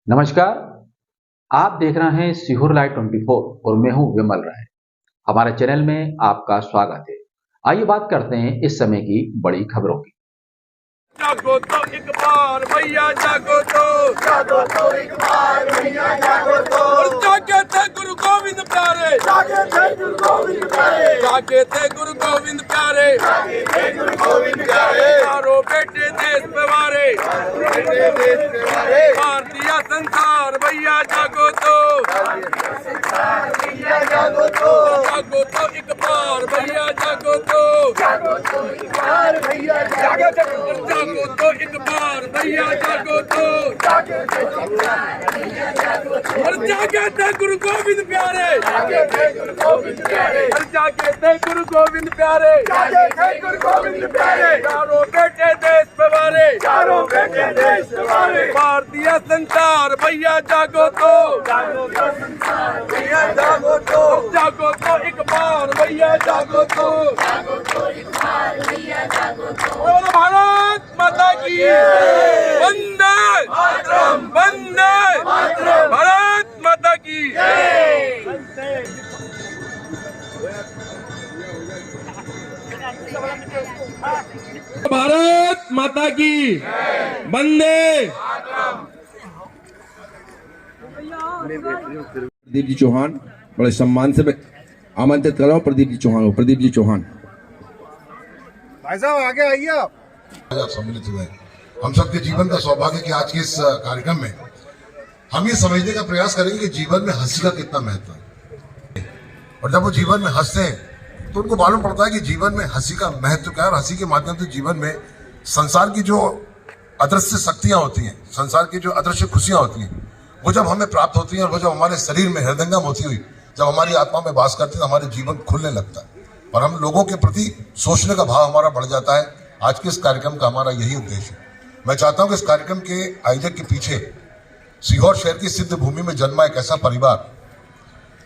नमस्कार। आप देख रहे हैं सीहोर लाइव 24 और मैं हूं विमल राय। हमारे चैनल में आपका स्वागत है। आइए बात करते हैं इस समय की बड़ी खबरों की। जागो तो एक बार भैया जागो तो एक बार भैया जागो तो जागे थे गुरु गोविंद प्यारे, जागे थे गुरु गोविंद प्यारे, जागे थे गुरु गोविंद प्यारे, जागे थे गुरु गोविंद प्यारे। चारों बेटे देश पे वारे, भारतीय संसार भैया जागो तो जागो तो एक बार भैया जागो तो एक बार भैया जागो तो एक बार भैया जागो तो और जागे थे गुरु गोविंद प्यारे, जागे थे गुरु गोविंद प्यारे, जागे थे गुरु गोविंद प्यारे, जागे थे गुरु गोविंद प्यारे। चारों बेटे देश पे वारे, चारों बेटे देश पे वारे, भारतीय संसार भैया जागो तो संसार भैया जागो तो एक बार भैया जागो तो एक बार भैया जागो तो। भारत माता की वंदे मातरम, वंदे मातरम, भारत माता की भारत माता की वंदे। प्रदीप जी चौहान, बड़े सम्मान से आमंत्रित कर रहा हूँ। प्रदीप जी चौहान, प्रदीप जी चौहान भाई साहब आगे आइए आप। सम्मिलित हुए हम सबके जीवन का सौभाग्य कि आज के इस कार्यक्रम में हम ये समझने का प्रयास करेंगे कि जीवन में हंसी का कितना महत्व है, और जब वो जीवन में हंसते हैं तो उनको मालूम पड़ता है कि जीवन में हंसी का महत्व क्या है, और हंसी के माध्यम से जीवन में संसार की जो अदृश्य शक्तियां होती हैं, संसार की जो अदृश्य खुशियां होती हैं, वो जब हमें प्राप्त होती हैं और वो जब हमारे शरीर में हृदयंगम होती हुई जब हमारी आत्मा में वास करती है तो हमारे जीवन खुलने लगता है और हम लोगों के प्रति सोचने का भाव हमारा बढ़ जाता है। आज के इस कार्यक्रम का हमारा यही उद्देश्य है। मैं चाहता हूं कि इस कार्यक्रम के आयोजक के पीछे सीहोर शहर की सिद्ध भूमि में जन्मा एक ऐसा परिवार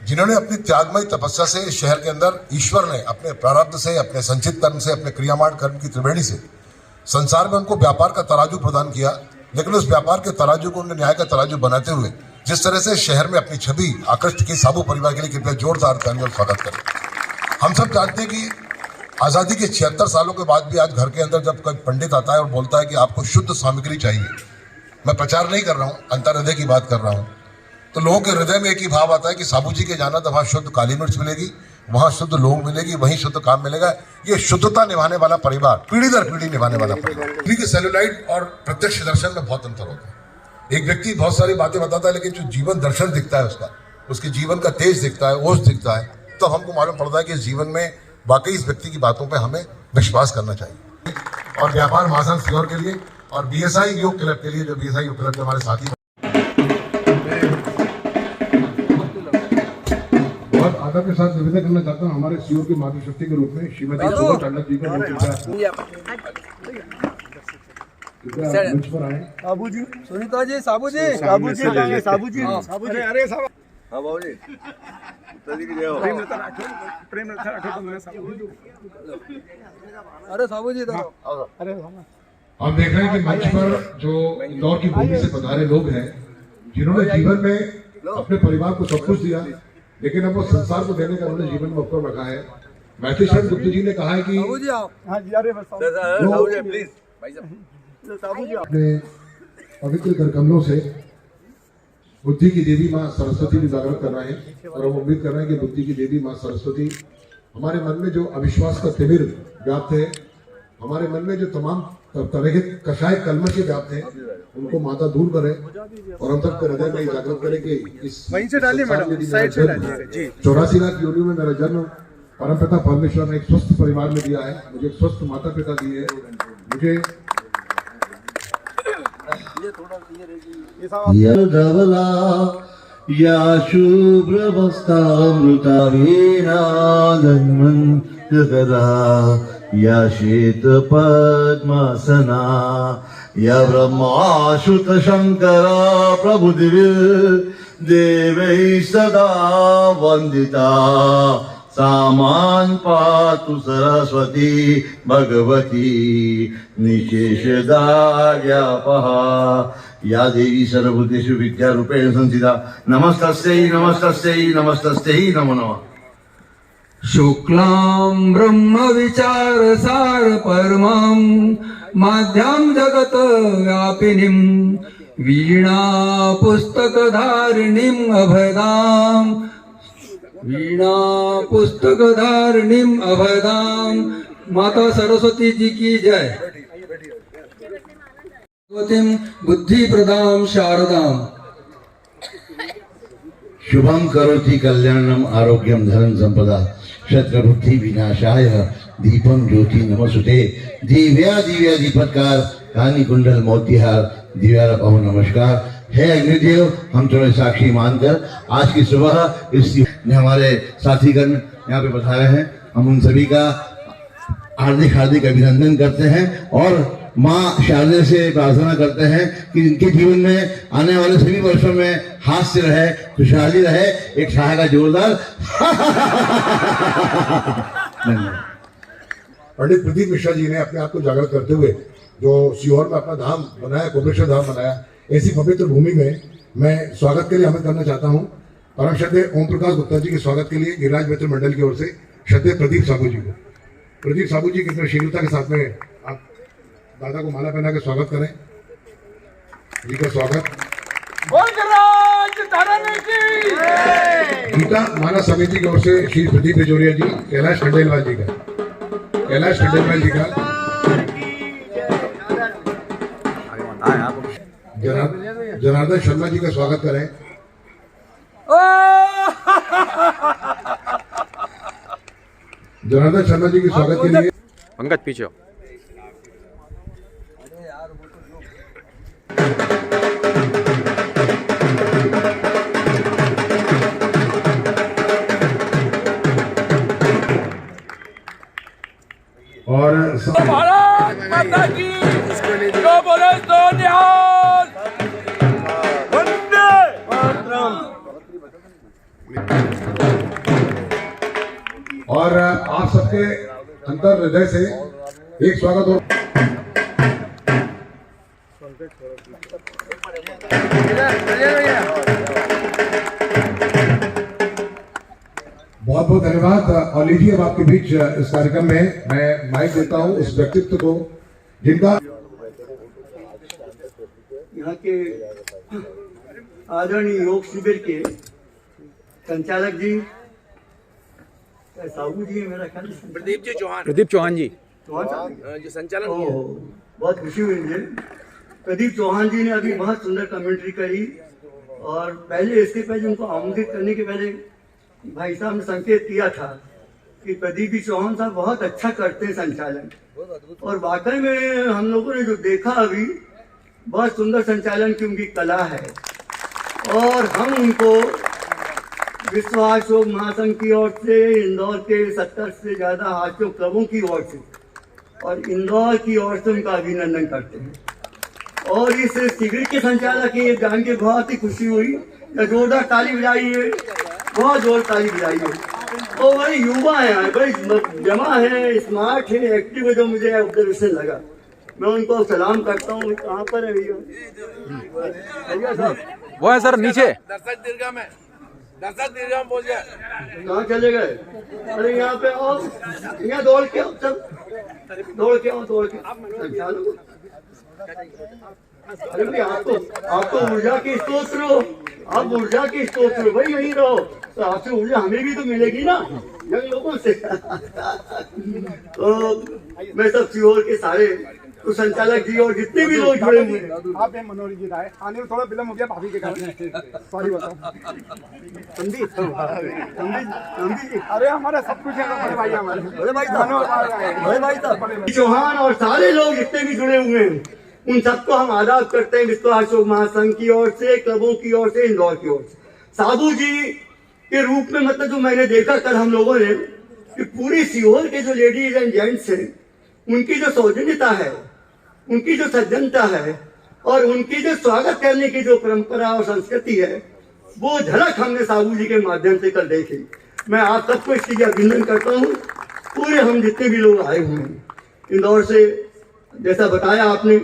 जिन्होंने अपनी त्यागमय तपस्या से इस शहर के अंदर ईश्वर ने अपने प्रारब्ध से, अपने संचित कर्म से, अपने क्रियामान कर्म की त्रिवेणी से संसार में उनको व्यापार का तराजू प्रदान किया, लेकिन उस व्यापार के तराजू को उन्होंने न्याय का तराजू बनाते हुए जिस तरह से शहर में अपनी छवि आकृष्ट की, साबू परिवार के लिए कृपया जोरदार तालियों और स्वागत करें। हम सब जानते हैं कि आज़ादी के 76 सालों के बाद भी आज घर के अंदर जब कोई पंडित आता है और बोलता है कि आपको शुद्ध सामग्री चाहिए, मैं प्रचार नहीं कर रहा हूँ, अंतर्हृदय की बात कर रहा हूँ, तो लोगों के हृदय में एक ही भाव आता है कि साबू जी के जाना तो वहाँ शुद्ध काली मिर्च मिलेगी, वहाँ शुद्ध लौंग मिलेगी, वहीं शुद्ध काम मिलेगा। ये शुद्धता निभाने वाला परिवार, पीढ़ी दर पीढ़ी निभाने वाला परिवार। पीढ़ी के सेलुलाइट और प्रत्यक्ष दर्शन में बहुत अंतर होता है। एक व्यक्ति बहुत सारी बातें बताता है, लेकिन जो जीवन दर्शन दिखता है उसका, उसके जीवन का तेज दिखता है, ओज दिखता है, तो हमको मालूम पड़ता है कि इस जीवन में वाकई इस व्यक्ति की बातों पे हमें विश्वास करना चाहिए। और व्यापार महासंघ सीहोर के लिए और बीएसआई योग क्लब के लिए, जो बीएसआई योग क्लब के हमारे साथी, बहुत आदर के साथ निवेदन करना चाहता हूँ हमारे सीओ की मातृशक्ति के रूप में श्रीमती शोभा टंडन जी को मंच पर आए। साबू जी, सुनीता जी, साबू जी, साबू जी, साबू जी, साबू जी, अरे साहब, हाँ बाबू जी, अरे साबू जी, अरे हम देख रहे हैं कि मंच पर जो इंदौर की भूमि से पधारे लोग हैं जिन्होंने जीवन में अपने परिवार को सब कुछ दिया, लेकिन अब वो संसार को देने का उन्होंने जीवन में अवसर रखा है। मैथिली शरण गुप्ता जी ने कहा है कि अपने पवित्र कर कमलों से बुद्धि की देवी माँ सरस्वती भी जागृत कर रहे हैं, और हम उम्मीद कर रहे हैं कि बुद्धि की देवी माँ सरस्वती हमारे मन में जो अविश्वास का तिमिर व्याप्त है, हमारे मन में जो तमाम तरह के कषाय कलमश के व्याप्त है, उनको माता दूर करे और हम सबको हृदय में जागृत करे कि इस 84 लाख योनियों में मेरा जन्म परमपिता परमेश्वर ने एक स्वस्थ परिवार में दिया है, मुझे एक स्वस्थ माता पिता दिए है, मुझे या शुभ्रवस्तामृता वीणागन्मन्त्रकदा या श्वेत पद्मासना या ब्रह्माश्रुत शंकरा प्रभुदिव्यदेवैः सदा वन्दिता सामान् पातु सरस्वती भगवती निशेषदार्यापहा या देवी सर्वभूतेषु विद्यारूपेण संस्थिता नमस्तस्यै नमस्तस्यै नमस्तस्यै नमो नमः। शुक्लां ब्रह्म विचार सार परमां माध्यम जगत व्यापिनीं वीणा पुस्तकधारिणीं अभयदां वीणा पुस्तकधारिणीं अभयदां। माता सरस्वती जी की जय। बुद्धि प्रदाम शारदाम। शुभं करोति कल्याणम आरोग्यम धनं संपदा शत्रुबुद्धि विनाशाय दीपम ज्योति नमस्ते। दिव्या दिव्या दीपत्कार कानी कुंडल मोतिहार दिव्या पवन नमस्कार। हे अग्निदेव, हम थोड़े साक्षी मानकर आज की सुबह इस ने हमारे साथीगण यहाँ पे पधारे हैं, हम उन सभी का हार्दिक हार्दिक अभिनंदन करते हैं और माँ शारदा से प्रार्थना करते हैं कि इनके जीवन में आने वाले सभी वर्षों में हास्य रहे, खुशहाली रहे। एक शाह का जोरदार पंडित प्रदीप मिश्रा जी ने अपने आप को जागृत करते हुए जो सीहोर में अपना धाम बनाया, कोपेश्वर धाम बनाया, ऐसी पवित्र भूमि में मैं स्वागत के लिए आमंत्रित करना चाहता हूँ परम श्रद्धेय ओम प्रकाश गुप्ता जी के स्वागत के लिए गिरिराज मित्र मंडल की ओर से श्रद्धेय प्रदीप साबू जी को। प्रदीप साबू जी कितने शीलता के साथ में आप दादा को माला पहना के स्वागत करें। जी का स्वागत। गीता मानव समिति की ओर से श्री प्रदीप बिजोरिया जी, कैलाश खंडेलवाल जी का, कैलाश खंडेलवाल जी का, जनार्दन शर्मा जी का स्वागत करें। जनार्दन शर्मा जी के स्वागत के लिए पंकज पीछे। और भारत माता की जो बोले तो निहाल वंदे मातरम। और आप सबके अंतर हृदय से एक स्वागत हो। बहुत बहुत धन्यवाद। और लीजिए अब आपके बीच इस कार्यक्रम में मैं माइक देता हूं उस व्यक्तित्व को जिनका यहाँ के आदरणीय योग शिविर के संचालक जी साहू जी, मेरा ख्याल प्रदीप चौहान जी जो संचालन बहुत खुशी हुई मुझे। प्रदीप चौहान जी ने अभी बहुत सुंदर कमेंट्री करी और पहले इसके पहले उनको आमंत्रित करने के पहले भाई साहब ने संकेत किया था कि प्रदीप जी चौहान साहब बहुत अच्छा करते हैं संचालन, और वाकई में हम लोगों ने जो देखा अभी बहुत सुंदर संचालन की उनकी कला है। और हम उनको विश्वास योग महासंघ की ओर से, इंदौर के 70 से ज़्यादा हाथियों क्लबों की ओर से और इंदौर की ओर से उनका अभिनंदन करते हैं। और इस शिविर के संचालक ये जान के बहुत ही खुशी हुई, जोरदार ताली बजाइए, बहुत जोर ताली बजाइए। और बड़े युवा हैं, बड़ी जमा है, स्मार्ट है, एक्टिव है, जो मुझे ऑब्जर्वेशन लगा। मैं उनको सलाम करता हूँ। कहाँ पर है भैया साहब? वो है सर नीचे दर्शक दीर्घा में पहुंच गया। कहाँ चले गए? अरे यहाँ पे आओ, यहाँ दौड़ के आओ, सब दौड़ के आओ, दौड़ के। अरे भाई आपको ऊर्जा की स्रोत हो, आप ऊर्जा की स्रोत हो भाई, यहीं रहो तो आपसे ऊर्जा हमें भी तो मिलेगी ना यंग लोगों से। तो मैं सब सीहोर के सारे तो संचालक जी और जितने भी लोग जुड़े हुए हैं, आप मनोरी जी आए, आने में थोड़ा विलम्ब हो गया भाभी के कारण, सॉरी बताओ। समझी जी, अरे हमारा सब कुछ है बड़े भाई हमारे। बड़े भाई साहब चौहान और सारे लोग जितने भी जुड़े हुए हैं उन सबको हम आदाब करते हैं विश्वास योग महासंघ की ओर से, क्लबों की ओर से, इंदौर की ओर से। साबू जी के रूप में मतलब जो मैंने देखा कल हम लोगों ने कि पूरी सीहोर के जो लेडीज एंड जेंट्स हैं उनकी जो सौजन्यता है, उनकी जो सज्जनता है और उनकी जो स्वागत करने की जो परंपरा और संस्कृति है, वो झलक हमने साबू जी के माध्यम से कल देखी। मैं आप सबको इसके लिए अभिनंदन करता हूँ। पूरे हम जितने भी लोग आए हुए हैं इंदौर से, जैसा बताया आपने,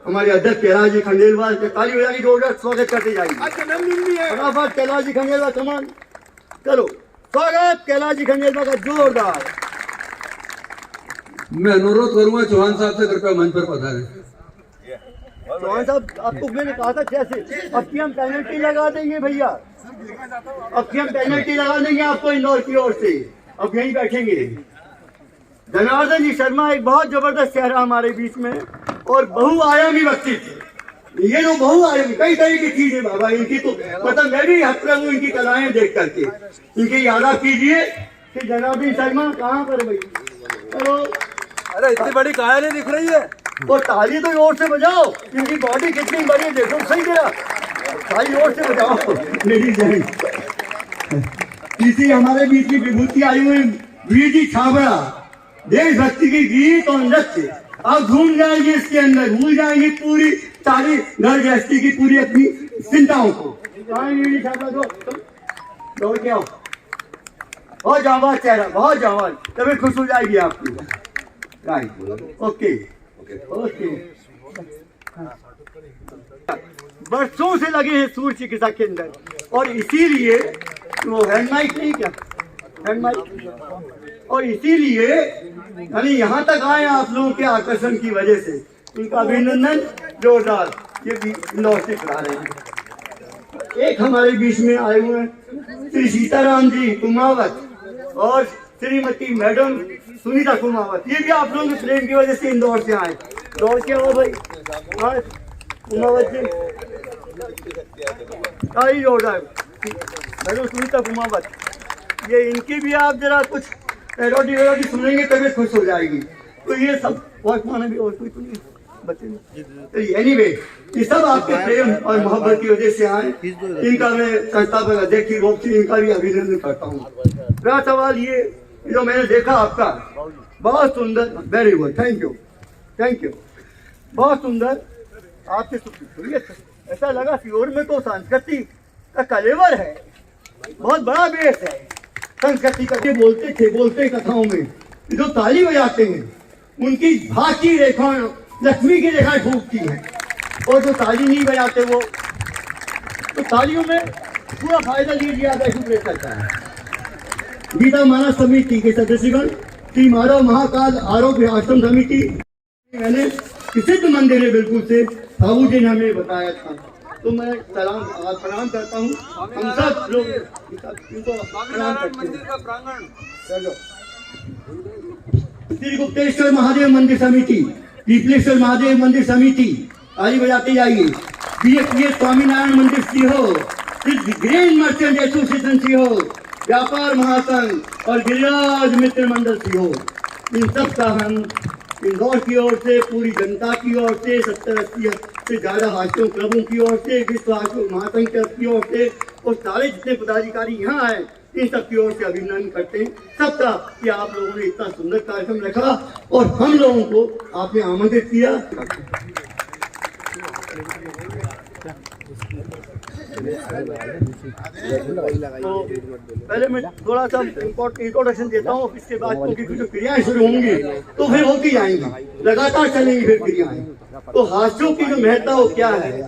हमारे अध्यक्ष कैलाश जी खंडेलवाल के ताली बजा के जोरदार स्वागत करते जाएंगे। आज जन्मदिन भी है। फटाफट कैलाश जी खंडेलवाल कमान करो, स्वागत कैलाश जी खंडेलवाल का जोरदार। मैं अनुरोध करूंगा चौहान साहब से कृपया मंच पर पधारें। चौहान साहब, आपको मैंने कहा था कैसे, अब की हम पेनल्टी लगा देंगे भैया, अब की हम पेनल्टी लगा देंगे आपको इंदौर की ओर से। अब यहीं बैठेंगे। जनार्दन जी शर्मा एक बहुत जबरदस्त चेहरा हमारे बीच में और बहुआयामी व्यक्तित्व। ये लोग बहुआयामी कई तरह की चीजें बाबा इनकी, तो मतलब मैं भी हंस रहा हूँ इनकी कलाएं देख करके। इनकी याद आप कीजिए कि जनार्दन शर्मा कहाँ पर है भाई, चलो। अरे इतनी बड़ी काया नहीं दिख रही है। और ताली तो जोर से बजाओ, इनकी बॉडी कितनी बड़ी है देखो, सही गिरा, ताली जोर से बजाओ मेरी जय। इसी हमारे बीच में विभूति आई हुई वीर जी छाबड़ा, देशभक्ति की गीत और नृत्य। आप घूम जाएंगे इसके अंदर, भूल जाएंगे पूरी सारी घर गृहस्थी की पूरी अपनी चिंताओं को। वीर जी छाबड़ा दौड़ के आओ, बहुत जाबाज चेहरा, बहुत जाबाज, तभी खुश हो जाएगी आपकी। Right, okay okay. बरसों से लगे हैं सूर्य चिकित्सा के अंदर, और इसीलिए वो हैंड माइक नहीं, क्या हैंड माइक, और इसीलिए यानी यहाँ तक आए आप लोगों के आकर्षण की वजह से। इनका अभिनंदन जोरदार, ये भी इंदौर से करा रहे हैं। एक हमारे बीच में आए हुए हैं श्री सीताराम जी कुमावत और श्रीमती मैडम सुनीता कुमावत, ये भी आप लोगों के प्रेम की वजह से इंदौर से आए। दौड़ के आओ भाई, कुमावत जी आई जोरदार, मैडम सुनीता कुमावत, ये इनकी भी आप जरा कुछ पैरोडी वैरोडी सुनेंगे तभी खुश हो जाएगी। तो ये सब और माना भी और कोई तो नहीं बच्चे। एनीवे, ये सब आपके प्रेम और मोहब्बत की वजह से आए। इनका मैं संस्थापक अध्यक्ष की रूप से इनका भी अभिनंदन करता हूँ। मेरा सवाल ये जो मैंने देखा आपका बहुत सुंदर, very good, thank you thank you, बहुत सुंदर। आपसे सुनिए, ऐसा लगा सीहोर में तो संस्कृति का कलेवर है, बहुत बड़ा बेस है संस्कृति का। बोलते थे, बोलते कथाओं में जो ताली बजाते हैं उनकी भाकी रेखा लक्ष्मी की रेखा फूकती है, और जो ताली नहीं बजाते वो तो तालियों में पूरा फायदा लीजिए आप ऐसे करता है। गीता मानस समिति के सदस्यगण, श्री माधव महाकाल आरोग्य आश्रम समिति, मैंने प्रसिद्ध मंदिर है बिल्कुल से, बाबू जी ने हमें बताया था, तो मैं सलाम प्रणाम करता हूँ। हम सब लोग इनको प्रणाम करते हैं। चलो, श्री गुप्तेश्वर महादेव मंदिर समिति, पीपलेश्वर महादेव मंदिर समिति, ताली बजाते जाइए। BFPS स्वामीनारायण मंदिर Sehore, grain merchant association Sehore, व्यापार महासंघ और गिरिराज मित्र मंडल सीहोर, इन सब का हम इंदौर की ओर से, पूरी जनता की ओर से, 70-80 से ज़्यादा हाशियों क्लबों की ओर से, विश्व हाशियों महासंघ की ओर से और सारे जितने पदाधिकारी यहाँ आए इन सब की ओर से अभिनंदन करते हैं सबका कि आप लोगों ने इतना सुंदर कार्यक्रम रखा और हम लोगों को आपने आमंत्रित किया। तो पहले मैं थोड़ा सा इंट्रोडक्शन देता हूँ, इसके बाद क्योंकि जो क्रियाएं शुरू होंगी तो फिर होती जाएंगी, लगातार चलेंगी फिर क्रियाएं। तो हास्यों की जो महत्ता हो क्या है,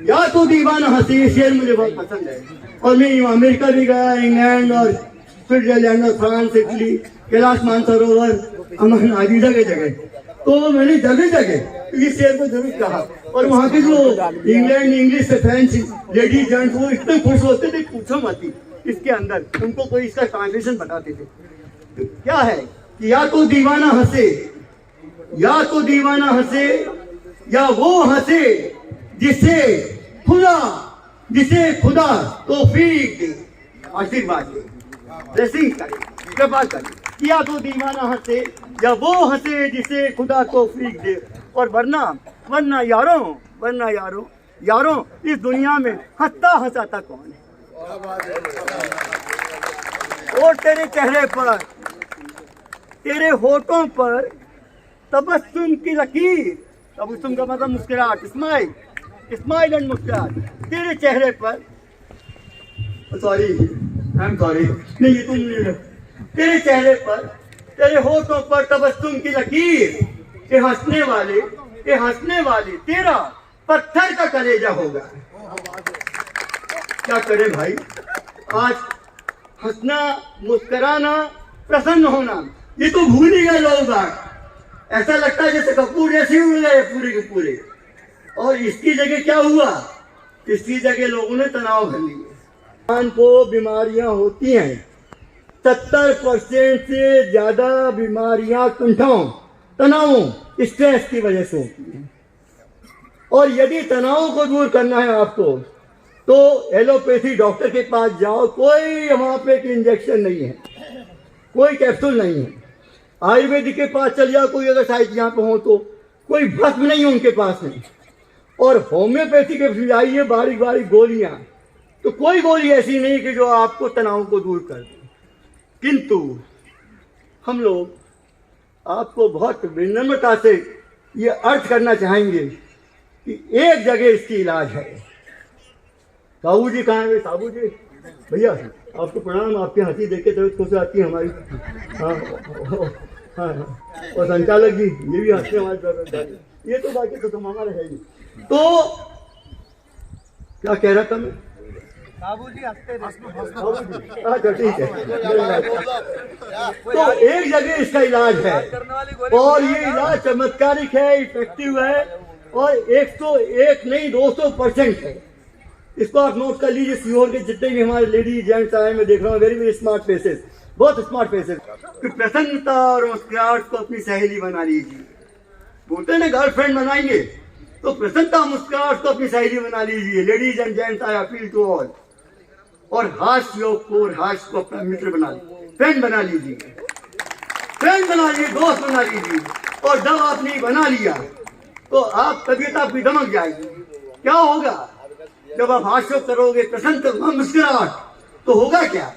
या तो दीवाना हंसी, ये शेर मुझे बहुत पसंद है, और मैं अमेरिका भी गया, इंग्लैंड और स्विट्जरलैंड और फ्रांस, इटली, कैलाश मानसरोवर, अमन आदि जगह जगह, तो मैंने जगह जगह इस शेर को जरूर कहा। और वहाँ के जो इंग्लैंड इंग्लिश से फ्रेंच लेडीज जेंट्स वो इतने खुश होते थे, पूछो मत ही। इसके अंदर उनको कोई इसका ट्रांसलेशन बताते थे, तो क्या है कि या तो दीवाना हंसे, या तो दीवाना हंसे, या वो हंसे जिसे खुदा तौफीक दे, आशीर्वाद दे, ब्लेसिंग करे, कृपा करे। या तो दीवाना हंसे या वो हंसे जिसे खुदा तौफीक दे। और वरना यारों इस दुनिया में हंसता हंसाता कौन है। और तेरे चेहरे पर, तेरे होठों पर तबस्सुम की लकीर, तबस्सुम का मतलब मुस्कुराहट, स्माइल एंड मुस्कुराहट, तेरे चेहरे पर, सॉरी आई एम सॉरी, नहीं ये तुम, तेरे चेहरे पर, तेरे होठों पर तबस्सुम की लकीर के हंसने वाले ये हंसने वाली तेरा पत्थर का कलेजा होगा। क्या करे भाई, आज हंसना, मुस्कुराना, प्रसन्न होना ये तो भूल ही गए लोग। ऐसा लगता है जैसे कपूर ऐसे उड़ गए पूरे के पूरे। और इसकी जगह क्या हुआ, इसकी जगह लोगों ने तनाव भर लिया। इंसान को बीमारियां होती हैं, 70% से ज्यादा बीमारियां कुंठाओं, तनावों, स्ट्रेस की वजह से होती हैं। और यदि तनाव को दूर करना है आपको तो एलोपैथी डॉक्टर के पास जाओ, कोई वहां पे इंजेक्शन नहीं है, कोई कैप्सूल नहीं है। आयुर्वेदिक के पास चल जाओ, कोई अगर साइड यहाँ पे हो तो कोई भस्म नहीं है उनके पास में। और होम्योपैथी के जाइए, बारीक बारीक गोलियां, तो कोई गोली ऐसी नहीं कि जो आपको तनाव को दूर कर दे। किंतु हम लोग आपको बहुत विनम्रता से ये अर्थ करना चाहेंगे कि एक जगह इसकी इलाज है। साहू जी कहाँ है? साहू जी भैया आपको प्रणाम, आपकी हंसी देख के तबीयत खुश आती है हमारी। हाँ, और संचालक जी ये भी हंसते हमारे, ये तो बाकी तो हमारा है ही। तो क्या कह रहा था मैं? अच्छा ठीक है। तो एक जगह इसका इलाज है और ये इलाज चमत्कारिक है, इफेक्टिव है और 101 नहीं 200% है। इसको आप नोट कर लीजिए। सीहोर के जितने भी हमारे लेडीज जेंट्स आए, मैं देख रहा हूँ वेरी वेरी स्मार्ट फेसेस, बहुत स्मार्ट फेसेस। प्रसन्नता और मुस्कुराहट को अपनी सहेली बना लीजिए। बोलते ना गर्लफ्रेंड बनाएंगे, तो प्रसन्नता मुस्कुराहट को अपनी सहेली बना लीजिए। Ladies and gents I appeal to all. और हास्य को अपना मित्र बना लीजिए, फ्रेंड बना लीजिए, दोस्त बना लीजिए। और जब आपने बना लिया तो आप तबीयत आपकी दमक जाएगी। क्या होगा जब आप हास्य करोगे, प्रसन्न मुस्कुराहट, तो होगा क्या?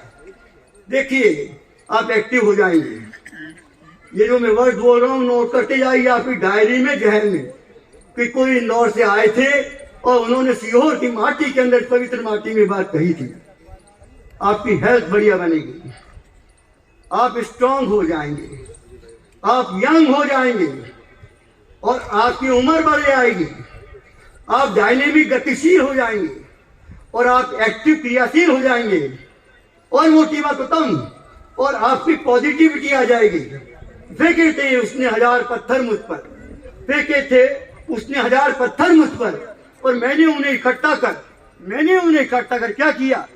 देखिए आप एक्टिव हो जाएंगे। ये जो मैं वर्ड बोल रहा हूँ नोट करते जाइए आपकी डायरी में, जहन में, कि कोई इंदौर से आए थे और उन्होंने सीहोर की माटी के अंदर, पवित्र माटी में बात कही थी। आपकी हेल्थ बढ़िया बनेगी, आप स्ट्रांग हो जाएंगे, आप यंग हो जाएंगे और आपकी उम्र बढ़ जाएगी। आप डायनेमिक गतिशील हो जाएंगे और आप एक्टिव क्रियाशील हो जाएंगे। और मोटी बात बताऊं, और आपकी पॉजिटिविटी आ जाएगी। फेंके थे उसने 1000 पत्थर मुझ पर, फेंके थे उसने 1000 पत्थर मुझ पर, और मैंने उन्हें इकट्ठा कर क्या किया?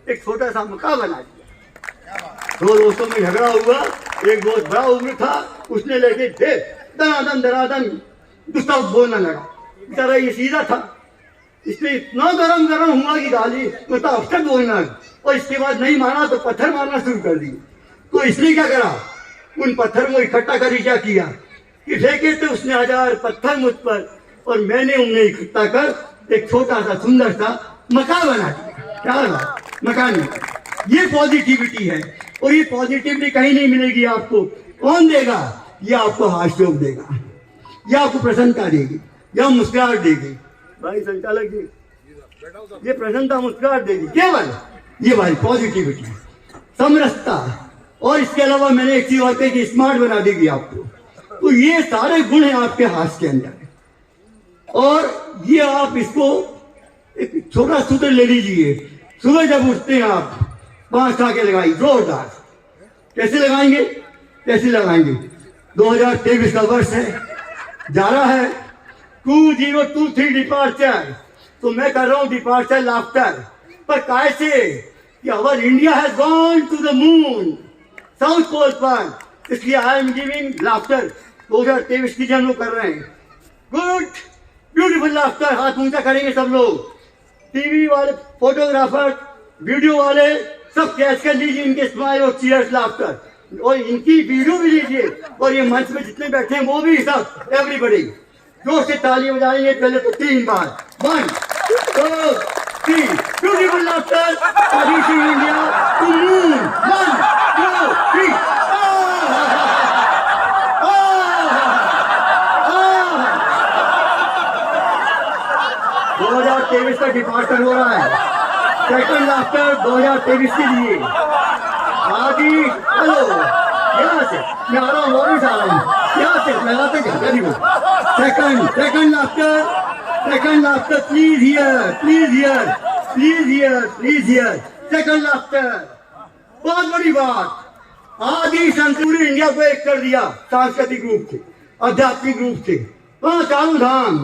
एक छोटा सा मकान बना दिया। दो दोस्तों में झगड़ा हुआ, एक दोस्त बड़ा उम्र था, उसने लेके दनादन दूसरा बोलना लगा। बेचारा ये सीधा था, इसने इतना गरम हुआ कि गाली मतलब अफसर बोलना, और इसके बाद नहीं माना तो पत्थर मारना शुरू कर दिए। तो इसने क्या करा, उन पत्थर को इकट्ठा कर क्या किया कि फेंके थे उसने 1000 पत्थर मुझ पर, और मैंने उन्हें इकट्ठा कर एक छोटा सा सुंदर सा मकान बना दिया। क्या मकान? ये पॉजिटिविटी है। और ये पॉजिटिविटी कहीं नहीं मिलेगी आपको। कौन देगा? ये आपको हास्य देगा, ये आपको प्रसन्नता देगी, या मुस्कुराहट देगी। भाई संचालक जी, ये प्रसन्नता मुस्कुराहट देगी केवल ये भाई पॉजिटिविटी, समरसता। और इसके अलावा मैंने एक चीज और कही कि स्मार्ट बना देगी आपको। तो ये सारे गुण हैं आपके हाथ के अंदर। और ये आप इसको एक छोटा सूत्र ले लीजिए। सुबह जब उठते हैं आप 5 टाके लगाइए जोरदार। कैसे लगाएंगे? 2023 का वर्ष है, जा रहा है 2023 डिपार्चर। तो मैं कर रहा हूं डिपार्चर लाफ्टर। पर कैसे कि our India has gone to the moon, south pole पर, इसलिए आई एम गिविंग लाफ्टर। 2023 की हम लोग कर रहे हैं। Good beautiful laughter. हाथ ऊंचा करेंगे सब लोग। टीवी वाले, फोटोग्राफर, वीडियो वाले सब कैच कर लीजिए इनके स्माइल और चीयर्स लाफ्टर, और इनकी वीडियो भी लीजिए। और ये मंच में जितने बैठे हैं वो भी सब, एवरीबॉडी जोर से ताली बजाएंगे। पहले तो 3 बार, 1 2 3। Beautiful laughter India to moon. 1 2 3। 2023 का डिपार्चर हो रहा है। सेकंड लाफ्टर 2023 के लिए। आदि हेलो, यहाँ से मैं आ रहा हूँ, और भी आ रहा हूँ, यहाँ से लगाते जाएगा। Second laughter, please here. Second laughter. बहुत बड़ी बात, आदि संत पूरे इंडिया को एक कर दिया, सांस्कृतिक रूप से, आध्यात्मिक रूप से। वहाँ चारों धाम,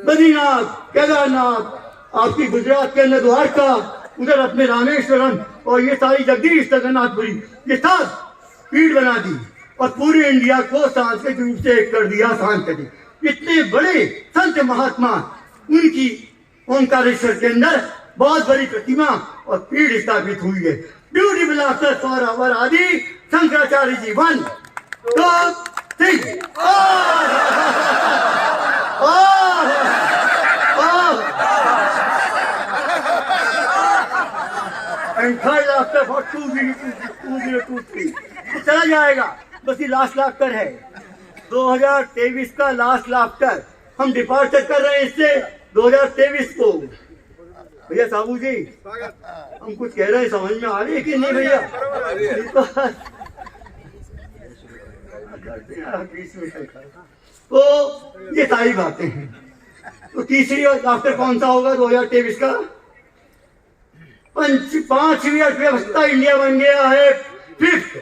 बद्रीनाथ, केदारनाथ, आपकी गुजरात के अंदर द्वारका, उधर अपने रामेश्वरम और ये सारी जगदीश जगन्नाथपुरी, ये सब पीठ बना दी और पूरे इंडिया को सांस्कृतिक रूप से एक कर दिया। सांस्कृतिक इतने बड़े संत महात्मा, उनकी ओंकारेश्वर के अंदर बहुत बड़ी प्रतिमा और पीठ स्थापित हुई है। ब्यूटीफुल आफ्टर फॉर आवर आदि Shankaracharya ji. 1 2 3 and third laughter for 2023 चला जाएगा। बस ये लास्ट लाफ्टर है, 2023 का लास्ट लाफ्टर। हम डिपार्चर कर रहे हैं इससे 2023 को। भैया साबू जी, हम कुछ कह रहे हैं, समझ में आ रही है कि नहीं भैया? तो ये सारी बातें हैं। तो तीसरी लाफ्टर कौन सा होगा 2023 का? 5वीं अर्थव्यवस्था इंडिया बन गया है 5th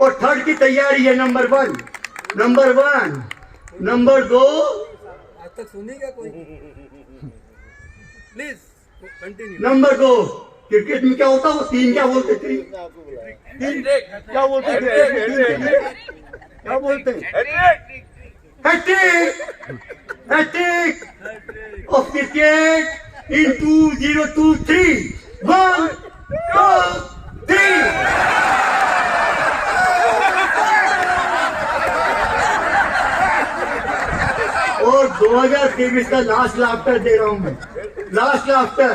और 3rd की तैयारी है। नंबर 1, नंबर 2 आज तक सुनेगा कोई? Please continue. नंबर 2 क्रिकेट में क्या होता है? वो 3 क्या बोलते थे? क्या बोलते थे? क्या बोलते हैं? Hat trick of cricket in 2023। 1 2 3 और 2023 का लास्ट लाफ्टर दे रहा हूं मैं। लास्ट लाफ्टर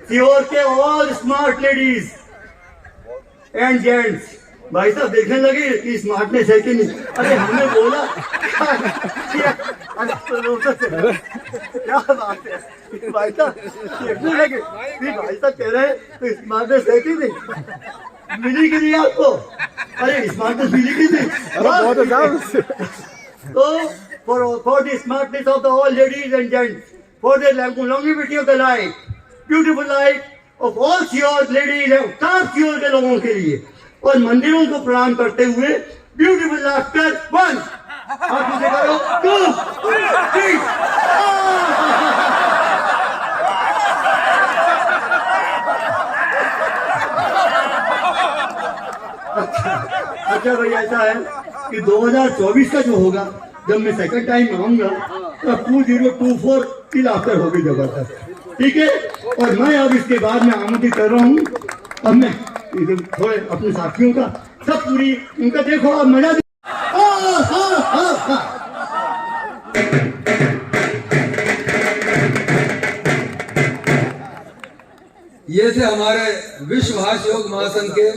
सीहोर के all smart ladies and gents. भाई साहब देखने लगे कि स्मार्टनेस है कि नहीं? अरे हमने बोला क्या बात है भाई साहब, देखने लगे भाई साहब कह रहे हैं तो स्मार्टनेस है कि नहीं? मिली कि नहीं आपको? अरे स्मार्टनेस मिली कि नहीं? तो for the smartness of the all ladies and gents, for the longevity of the life, beautiful life of all Seoul ladies and सब Seoul के लोगों के लिए, और मंदिरों को प्रणाम करते हुए ब्यूटीफुल लाफ्टर 1 आप मुझे करो 2 3 अच्छा भैया, ऐसा है कि 2024 का जो होगा, जब मैं सेकंड टाइम आऊंगा तब 2024 की लाफ्टर होगी जबरदस्त, ठीक है? और मैं अब इसके बाद में आमंत्रित कर रहा हूँ, अब मैं थोड़े अपने साथियों का सब पूरी उनका देखो अब मजा। ये थे हमारे विश्व भाष योग महासंघ के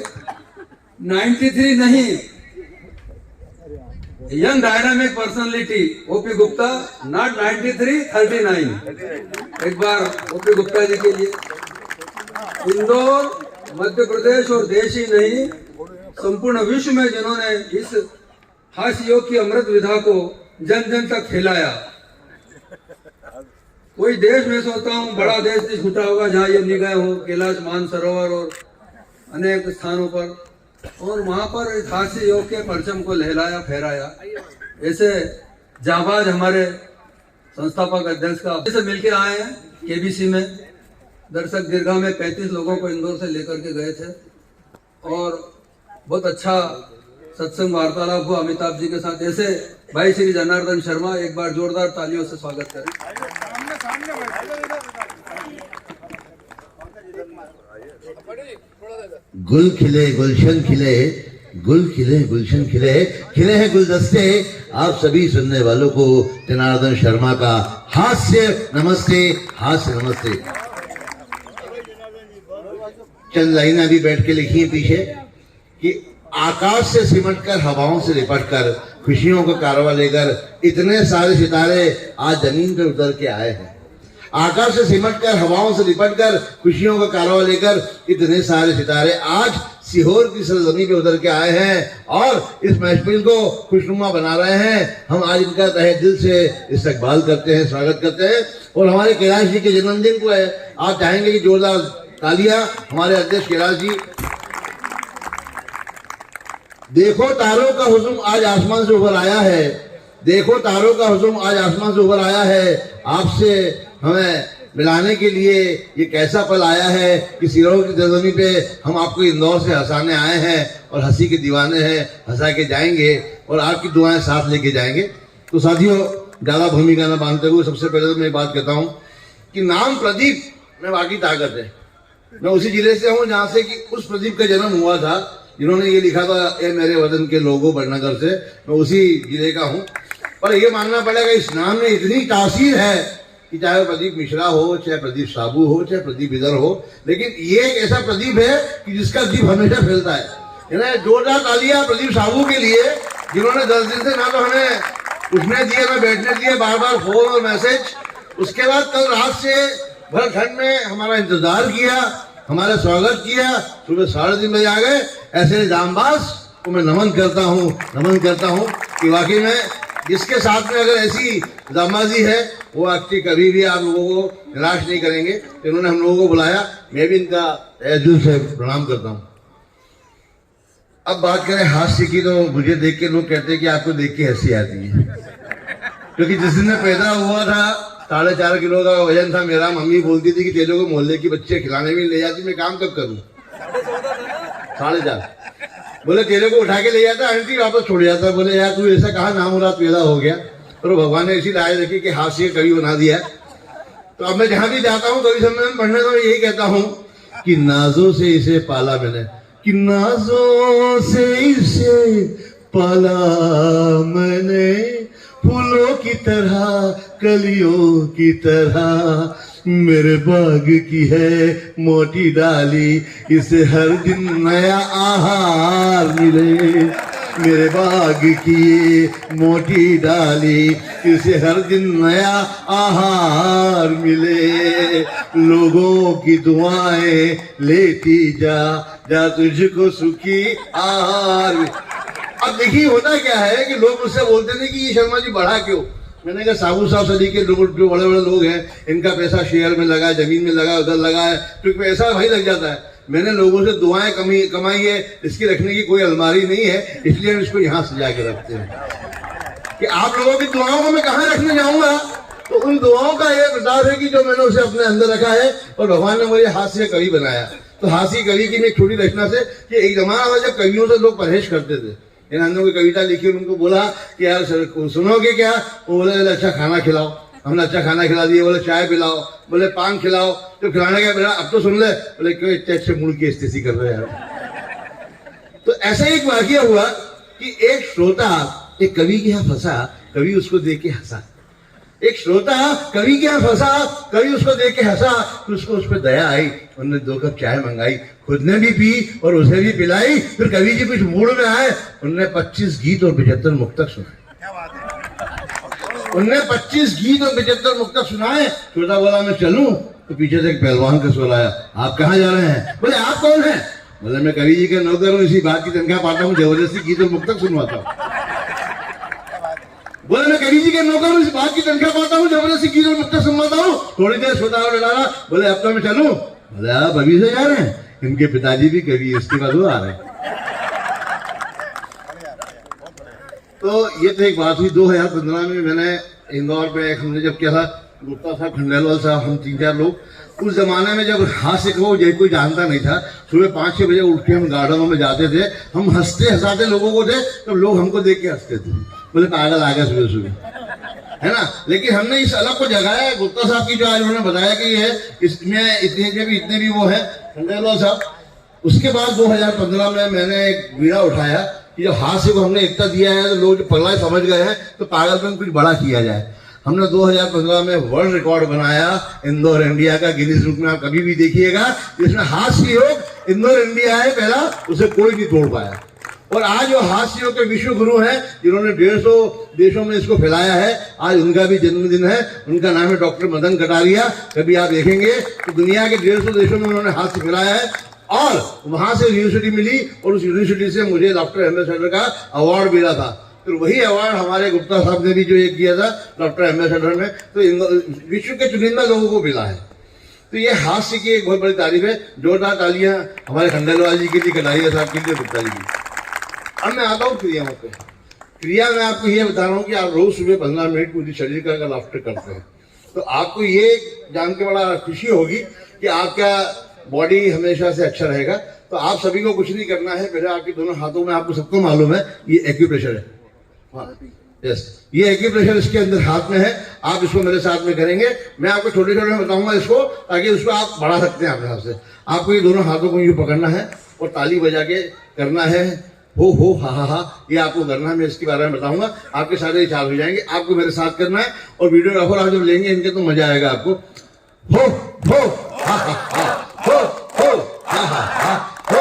93 नहीं, young dynamic personality OP Gupta, not 93 39। एक बार ओपी गुप्ता जी के लिए। इंदौर मध्य प्रदेश और देश ही नहीं, संपूर्ण विश्व में जिन्होंने इस हास्य योग की अमृत विधा को जन जन तक फैलाया। कोई देश में सोचता हूँ बड़ा देश नहीं छूटा होगा जहाँ ये नहीं गए हो, कैलाश मानसरोवर और अनेक स्थानों पर, और वहां पर इस हास्य योग के परचम को लहराया फहराया। ऐसे जाबाज हमारे संस्थापक अध्यक्ष का से मिलके आए हैं केबीसी में। दर्शक दीर्घा में 35 लोगों को इंदौर से लेकर के गए थे और बहुत अच्छा सत्संग वार्तालाप हुआ अमिताभ जी के साथ। ऐसे भाई श्री जनार्दन शर्मा, एक बार जोरदार तालियों से स्वागत करें। गुल खिले गुलशन खिले, गुल खिले गुलशन खिले, खिले हैं गुलदस्ते। आप सभी सुनने वालों को जनार्दन शर्मा का हास्य नमस्ते, हास्य नमस्ते। चंद लाइनें अभी बैठ के लिखी है पीछे कि आकाश से सिमटकर हवाओं से लिपटकर खुशियों का कारवा लेकर इतने सारे सितारे आज जमीन पर उतर के आए हैं। आकाश से सिमटकर हवाओं से लिपटकर खुशियों का कारवा लेकर इतने सारे सितारे आज सीहोर की सरजमी पे उतर के आए हैं और इस महफिल को खुशनुमा बना रहे हैं। हम आज इनका तहे दिल से इस्तकबाल करते हैं, स्वागत करते हैं। और हमारे कैलाश जी के जन्मदिन को है, आप चाहेंगे कि जोरदार तालियां हमारे अध्यक्ष कैलाश जी। देखो तारों का हुजूम आज आसमान से उभर आया है, देखो तारों का हुजूम आज आसमान से उभर आया है। आपसे हमें मिलाने के लिए ये कैसा पल आया है कि सीहोर की सरजमी पे हम आपको इंदौर से हंसाने आए हैं और हंसी के दीवाने हैं, हंसा के जाएंगे और आपकी दुआएं साथ लेके जाएंगे। तो साथियों, ज्यादा भूमिका न बांधते हुए सबसे पहले तो मैं बात कहता हूँ कि नाम प्रदीप में वाकई ताकत है। मैं उसी जिले से हूँ जहाँ से कि उस प्रदीप का जन्म हुआ था जिन्होंने ये लिखा था ए मेरे वतन के लोगों बड़नगर से। मैं उसी जिले का हूँ, पर ये मानना पड़ेगा इस नाम में इतनी तासीर है कि चाहे प्रदीप मिश्रा हो, चाहे प्रदीप साबू हो, चाहे प्रदीप इधर हो, लेकिन ये एक ऐसा प्रदीप है कि जिसका दीप हमेशा फैलता है। जोरदार तालियां प्रदीप साबू के लिए जिन्होंने 10 दिन से ना तो हमें उठने दिए ना बैठने दिए, बार बार फोन और मैसेज। उसके बाद कल रात से भर ठंड में हमारा इंतजार किया, हमारा स्वागत किया, सुबह 3:30 बजे आ गए। ऐसे जामबाज को मैं नमन करता हूँ कि वाकई में जिसके साथ में अगर ऐसी जामबाजी है वो आपकी कभी भी आप लोगों को निराश नहीं करेंगे। इन्होंने हम लोगों को बुलाया, मैं भी इनका दिल से प्रणाम करता हूँ। अब बात करें हास्य की, तो मुझे देख के लोग कहते हैं कि आपको देख के हंसी आती है, क्योंकि जिस दिन मैं पैदा हुआ था 4.5 किलो का वजन था मेरा। मम्मी बोलती थी कि तेरे को मोहल्ले की बच्चे खिलाने भी ले जाती, मैं काम कब करूं? 4.5। बोले तेरे को उठा के ले जाता, आंटी वापस छोड़ जाता। बोले यार तू ऐसा कहा नामुराद पैदा हो गया। और भगवान ने ऐसी राय रखी कि हास्य कवि बना दिया। तो अब मैं जहां भी जाता हूँ कवि सम्मेलन पढ़ने, तो मैं यही कहता हूँ कि नाजों से इसे पाला मैंने, कि नाजों से इसे पाला मैंने, फूलों की तरह कलियों की तरह, मेरे बाग की है मोटी डाली, इसे हर दिन नया आहार मिले। मेरे बाग की मोटी डाली, इसे हर दिन नया आहार मिले। लोगों की दुआएं लेती जा, जा तुझको सुखी आहार। अब देखिए होता क्या है कि लोग मुझसे बोलते थे कि ये शर्मा जी बढ़ा क्यों। मैंने कहा साबू साहब सदी के लोग जो बड़े बड़े लोग हैं इनका पैसा शेयर में लगा है, जमीन में लगा है, उधर लगा है, क्योंकि पैसा भाई लग जाता है। मैंने लोगों से दुआएं कमाई है, इसकी रखने की कोई अलमारी नहीं है, इसलिए हम इसको यहाँ सजा के रखते हैं कि आप लोगों की दुआओं को मैं कहाँ रखने जाऊंगा। तो उन दुआओं का ये प्रताप है कि जो मैंने उसे अपने अंदर रखा है और भगवान ने मुझे हास्य कवि बनाया। तो हास्य कवि की एक छोटी रचना से कि एक जमाना था जब कवियों से लोग परहेज करते थे। इन की कविता लिखी, उनको बोला कि यार सुनोगे क्या? वो बोले अच्छा खाना खिलाओ। हमने अच्छा खाना खिला दिया। बोले चाय पिलाओ, बोले पान खिलाओ। तो खिलाने का बेटा अब तो सुन ले। बोले क्यों इतने अच्छे मूड की स्थिति कर रहे हैं। तो ऐसा एक वाकया हुआ कि एक श्रोता एक कवि के यहाँ फंसा, कवि उसको देख के हंसा। एक श्रोता कवि के यहाँ फंसा, कवि उसको देख के हंसा, तो उसको उस पर दया आई। उन्होंने 2 कप चाय मंगाई, खुद ने भी पी और उसे भी पिलाई। फिर कवि जी कुछ मूड में आए, उन्होंने 25 गीत और 75 मुक्तक सुनाए। उन्होंने 25 गीत और 75 मुक्तक सुनाए। श्रोता बोला मैं चलूं, तो पीछे से एक पहलवान का स्वर आया, आप कहाँ जा रहे हैं? बोले आप कौन हैं? बोले मैं कवि जी का नौकर हूँ, इसी बात की तनख्वाह पाता हूँ, जबरदस्ती गीत और मुक्तक सुनवाता हूँ। बोले मैं कवि जी के नौकर हूँ, इस बात की तनख्वाह पाता हूँ, जबरदस्ती गीत और मुक्तक सुनवाता हूँ। थोड़ी देर श्रोता और डाला। बोले अब तो मैं चलूं? बोले आप अभी से जा रहे हैं? इनके पिताजी भी कवि, इसके बाद वो आ रहे हैं। तो ये तो एक बात हुई। 2015 में मैंने इंदौर पे हमने जब किया था, गुप्ता साहब, खंडेलवाल साहब, हम 3-4 लोग। उस जमाने में जब हास्य को कोई जानता नहीं था, सुबह 5-6 बजे उठ के हम गार्डनों में जाते थे। हम हंसते हंसाते लोगों को थे, तो लोग हमको देख के हंसते थे। बोले पागल आ गया सुबह सुबह, है ना। लेकिन हमने इस अलग को जगाया। गुप्ता साहब की जो आज उन्होंने बताया कि ये इसमें इतने भी वो है खंडेलवाल साहब। उसके बाद 2015 में मैंने एक बीड़ा उठाया कि जब हास्य को हमने इतना दिया है तो लोग जो पगला समझ गए हैं, तो पागलपन कुछ बड़ा किया जाए। हमने 2015 में वर्ल्ड रिकॉर्ड बनाया इंदौर इंडिया का, गिनीज बुक में आप कभी भी देखिएगा, जिसमें हास्य योग इंदौर इंडिया है पहला, उसे कोई नहीं तोड़ पाया। और आज जो हास्य योग के विश्व गुरु हैं, जिन्होंने 150 देशों में इसको फैलाया है, आज उनका भी जन्मदिन है। उनका नाम है डॉक्टर मदन कटारिया। कभी आप देखेंगे तो दुनिया के 150 देशों में उन्होंने हास्य फैलाया है। और वहां से यूनिवर्सिटी मिली और उस यूनिवर्सिटी से मुझे डॉक्टर एम्बेसडर का अवार्ड मिला था। तो वही अवार्ड हमारे गुप्ता साहब ने भी जो ये किया था डॉक्टर एम्बेसडर में, तो विश्व के चुनिंदा लोगों को मिला है। तो ये हास्य की एक बहुत बड़ी तारीफ है। जोरदार तालियां हमारे खंडेलवाल जी के लिए, कटारिया साहब के लिए, गुप्ता जी की। अब मैं आता हूँ क्रियाओं पे। क्रिया में आपको ये बता रहा हूँ कि आप रोज सुबह 15 मिनट पूरी शरीर का अगर लाफ्टर करते हैं तो आपको ये जान के बड़ा खुशी होगी कि आपका बॉडी हमेशा से अच्छा रहेगा। तो आप सभी को कुछ नहीं करना है, पहले आपके दोनों हाथों में, आपको सबको मालूम है ये एक्यूप्रेशर है। हाँ, यस, ये एक्यूप्रेशर इसके अंदर हाथ में है। आप इसको मेरे साथ में करेंगे, मैं आपको छोटे छोटे बताऊंगा इसको, ताकि उसको आप बढ़ा सकते हैं अपने हाथ से। आपको ये दोनों हाथों को यूं पकड़ना है और ताली बजा के करना है, हो हा हा हा, ये आपको करना है। मैं इसके बारे में बताऊंगा, आपके सारे चाल हो जाएंगे। आपको मेरे साथ करना है और वीडियोग्राफर आप जब लेंगे इनके तो मजा आएगा आपको। हो हा हा हा, हो हा हा हा, हो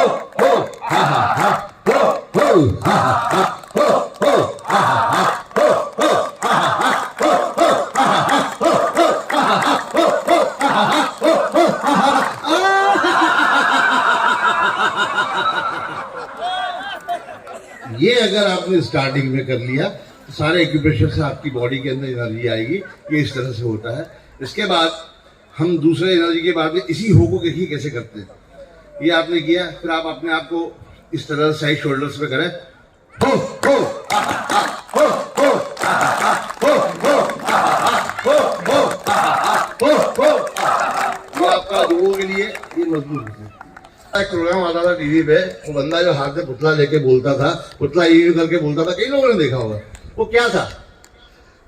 हा हा हा, हो हा हा हा, हो हा हा हा, ये अगर आपने स्टार्टिंग में कर लिया तो सारे एक्यूप्रेशर से आपकी बॉडी के अंदर एनर्जी आएगी। ये इस तरह से होता है। इसके बाद हम दूसरे एनर्जी के बाद में इसी हो को देखिए कैसे करते हैं। ये आपने किया, फिर आप अपने आप को इस तरह साइड शोल्डर्स पे करें, हो हो हा हा हो हो हा हा हो हो हा हा हो हो हा हा हो हो। ये आपका लोगों के लिए ये मजबूत है। एक प्रोग्राम आता था टीवी पे, वो बंदा जो हाथ में पुतला लेके बोलता था, पुतला ये करके बोलता था, कई लोगों ने देखा होगा। वो क्या था?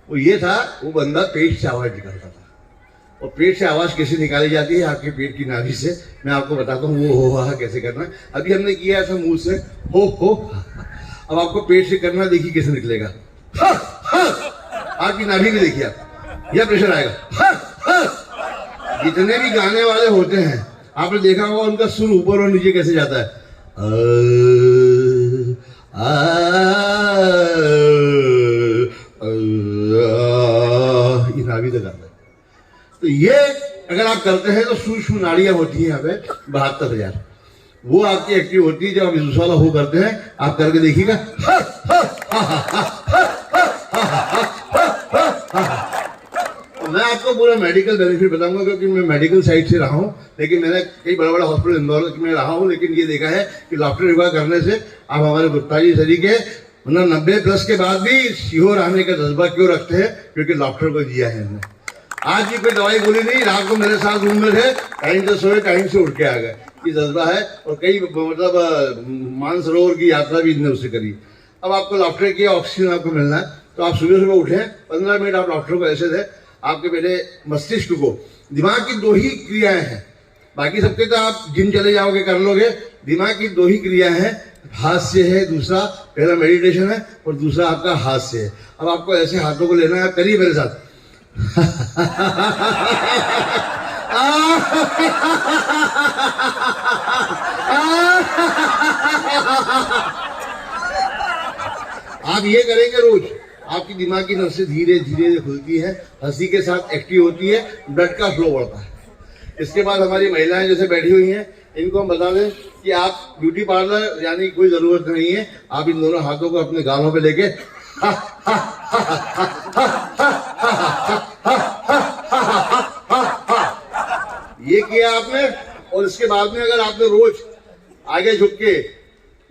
वो ये था, वो बंदा पेट से आवाज निकालता था। और पेट से आवाज कैसे निकाली जाती है? आपके पेट की नाभि से। मैं आपको बताता हूँ वो हो हा कैसे करना है। अभी हमने किया था मुंह से हो अब आपको पेट से करना, देखिए कैसे निकलेगा। हा, हा। आपकी नाभि में देखिए आप, यह प्रेशर आएगा। हा, हा। जितने भी गाने वाले होते हैं आपने देखा होगा उनका सुर ऊपर और नीचे कैसे जाता है। ये नाभि तक आता है। तो ये अगर आप करते हैं तो सूक्ष्म नाड़ियां होती हैं यहाँ पे 72,000, वो आपकी एक्टिव होती है जब आप इस वाला हो करते हैं। आप करके देखिएगा। मैं आपको पूरा मेडिकल बेनिफिट बताऊंगा, क्योंकि मैं मेडिकल साइड से रहा हूँ, लेकिन मैंने कई बड़ा बड़ा हॉस्पिटल इंदौर में रहा हूँ, लेकिन ये देखा है कि लाफ्टर योगा करने से आप हमारे गुप्ता जी तरीके मतलब 90+ के बाद भी सीहोर आने का जज्बा क्यों रखते हैं? क्योंकि लाफ्टर को जिया है हमने। आज की कोई दवाई गोली नहीं, रात को मेरे साथ रूम में थे, टाइम से सोए, टाइम से उठ के आ गए। ये जज्बा है। और कई मतलब मानसरोवर की यात्रा भी इनने उससे करी। अब आपको लाफ्टर की ऑक्सीजन आपको मिलना है, तो आप सुबह सुबह उठे, 15 मिनट आप लाफ्टर को ऐसे थे। आपके पहले मस्तिष्क को, दिमाग की 2 ही क्रियाएं हैं, बाकी सबके तो आप जिम चले जाओगे कर लोगे। दिमाग की 2 ही क्रियाएं हैं, हाथ से है, दूसरा पहला मेडिटेशन है और दूसरा आपका हाथ से है। अब आपको ऐसे हाथों को लेना है, करिए मेरे साथ। आप ये करेंगे रोज, आपकी दिमाग की नसें धीरे धीरे खुलती है, हंसी के साथ एक्टिव होती है, ब्लड का फ्लो बढ़ता है। इसके बाद हमारी महिलाएं जैसे बैठी हुई हैं, इनको हम बता दें कि आप ब्यूटी पार्लर यानी कोई जरूरत नहीं है। आप इन दोनों हाथों को अपने गालों पे लेके ये किया आपने। और इसके बाद में अगर आपने रोज आगे झुक के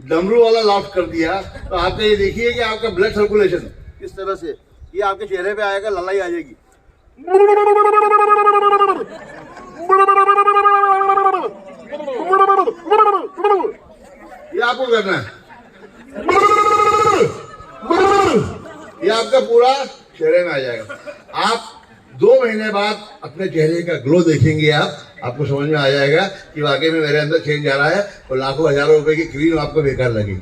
डमरू वाला लाफ्ट कर दिया, तो आप ये देखिए कि आपका ब्लड सर्कुलेशन किस तरह से ये आपके चेहरे पे आएगा, ललाई आ जाएगी। ये आपको करना है। ये आपका पूरा चेहरे में आ जाएगा। आप 2 महीने बाद अपने चेहरे का ग्लो देखेंगे। आपको समझ में आ जाएगा कि वाकई में मेरे अंदर चेंज आ रहा है, और लाखों हजारों रुपए की क्रीम आपको बेकार लगेगी।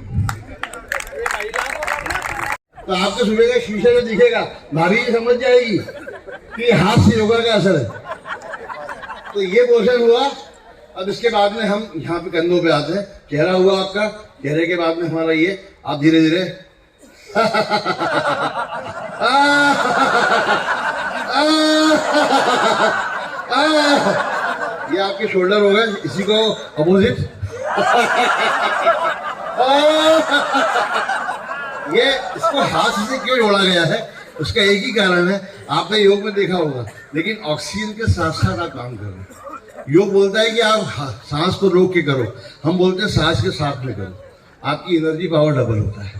तो आपको सुबह का शीशे में दिखेगा, भाभी ये समझ जाएगी कि हाथ से योगा का असर है। तो ये पोर्शन हुआ। अब इसके बाद में हम यहाँ पे कंधों पे आते हैं। चेहरा हुआ आपका, चेहरे के बाद में हमारा ये, आप धीरे धीरे ये आपके शोल्डर हो गए, इसी को अपोजिट ये इसको हाथ से क्यों जोड़ा गया है, उसका एक ही कारण है, आपने योग में देखा होगा, लेकिन ऑक्सीजन के साथ साथ आप काम करो। योग बोलता है कि आप सांस को रोक के करो, हम बोलते हैं सांस के साथ में करो, आपकी एनर्जी पावर डबल होता है।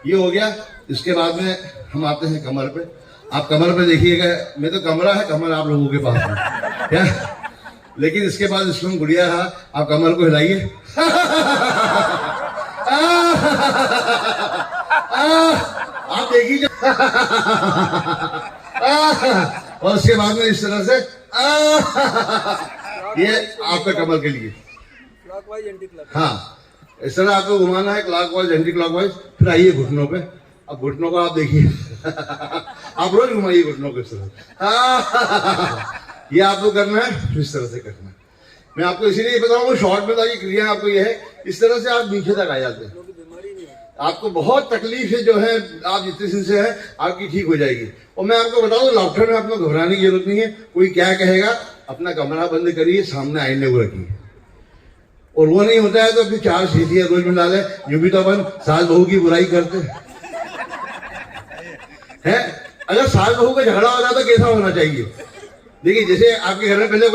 ये हो गया। इसके बाद में हम आते हैं कमर पे। आप कमर पे देखिएगा, मैं तो कमरा है, कमर आप लोगों के पास है क्या, लेकिन इसके बाद इसमें गुड़िया रहा। आप कमर को हिलाइए, आप देखिए, और उसके बाद में इस तरह से ये आपका कमर के लिए, हाँ इस तरह आपको घुमाना है, क्लॉकवाइज एंटी क्लॉकवाइज। फिर आइए घुटनों पे। अब घुटनों को आप देखिए, आप रोज घुमाइए घुटनों को इस तरह। ये आपको करना है, इस तरह से करना है। मैं आपको इसीलिए बताऊंगा शॉर्ट में, ताकि क्रिया आपको ये है, इस तरह से आप नीचे तक आ जाते हैं। आपको बहुत तकलीफ है जो है, आप जितने दिन से है आपकी ठीक हो जाएगी। और मैं आपको बता दूं, लॉकडाउन में आपको घबराने की जरूरत नहीं है। कोई क्या कहेगा, अपना कमरा बंद करिए, सामने आईने को रखिए, और वो नहीं होता है तो अपनी 4 सीढ़ियां रोज में डाले। यूं भी तो अपन सास बहू की बुराई करते हैं। अगर सास बहू का झगड़ा हो रहा तो कैसा होना चाहिए? देखिए, जैसे आपके घर में पहले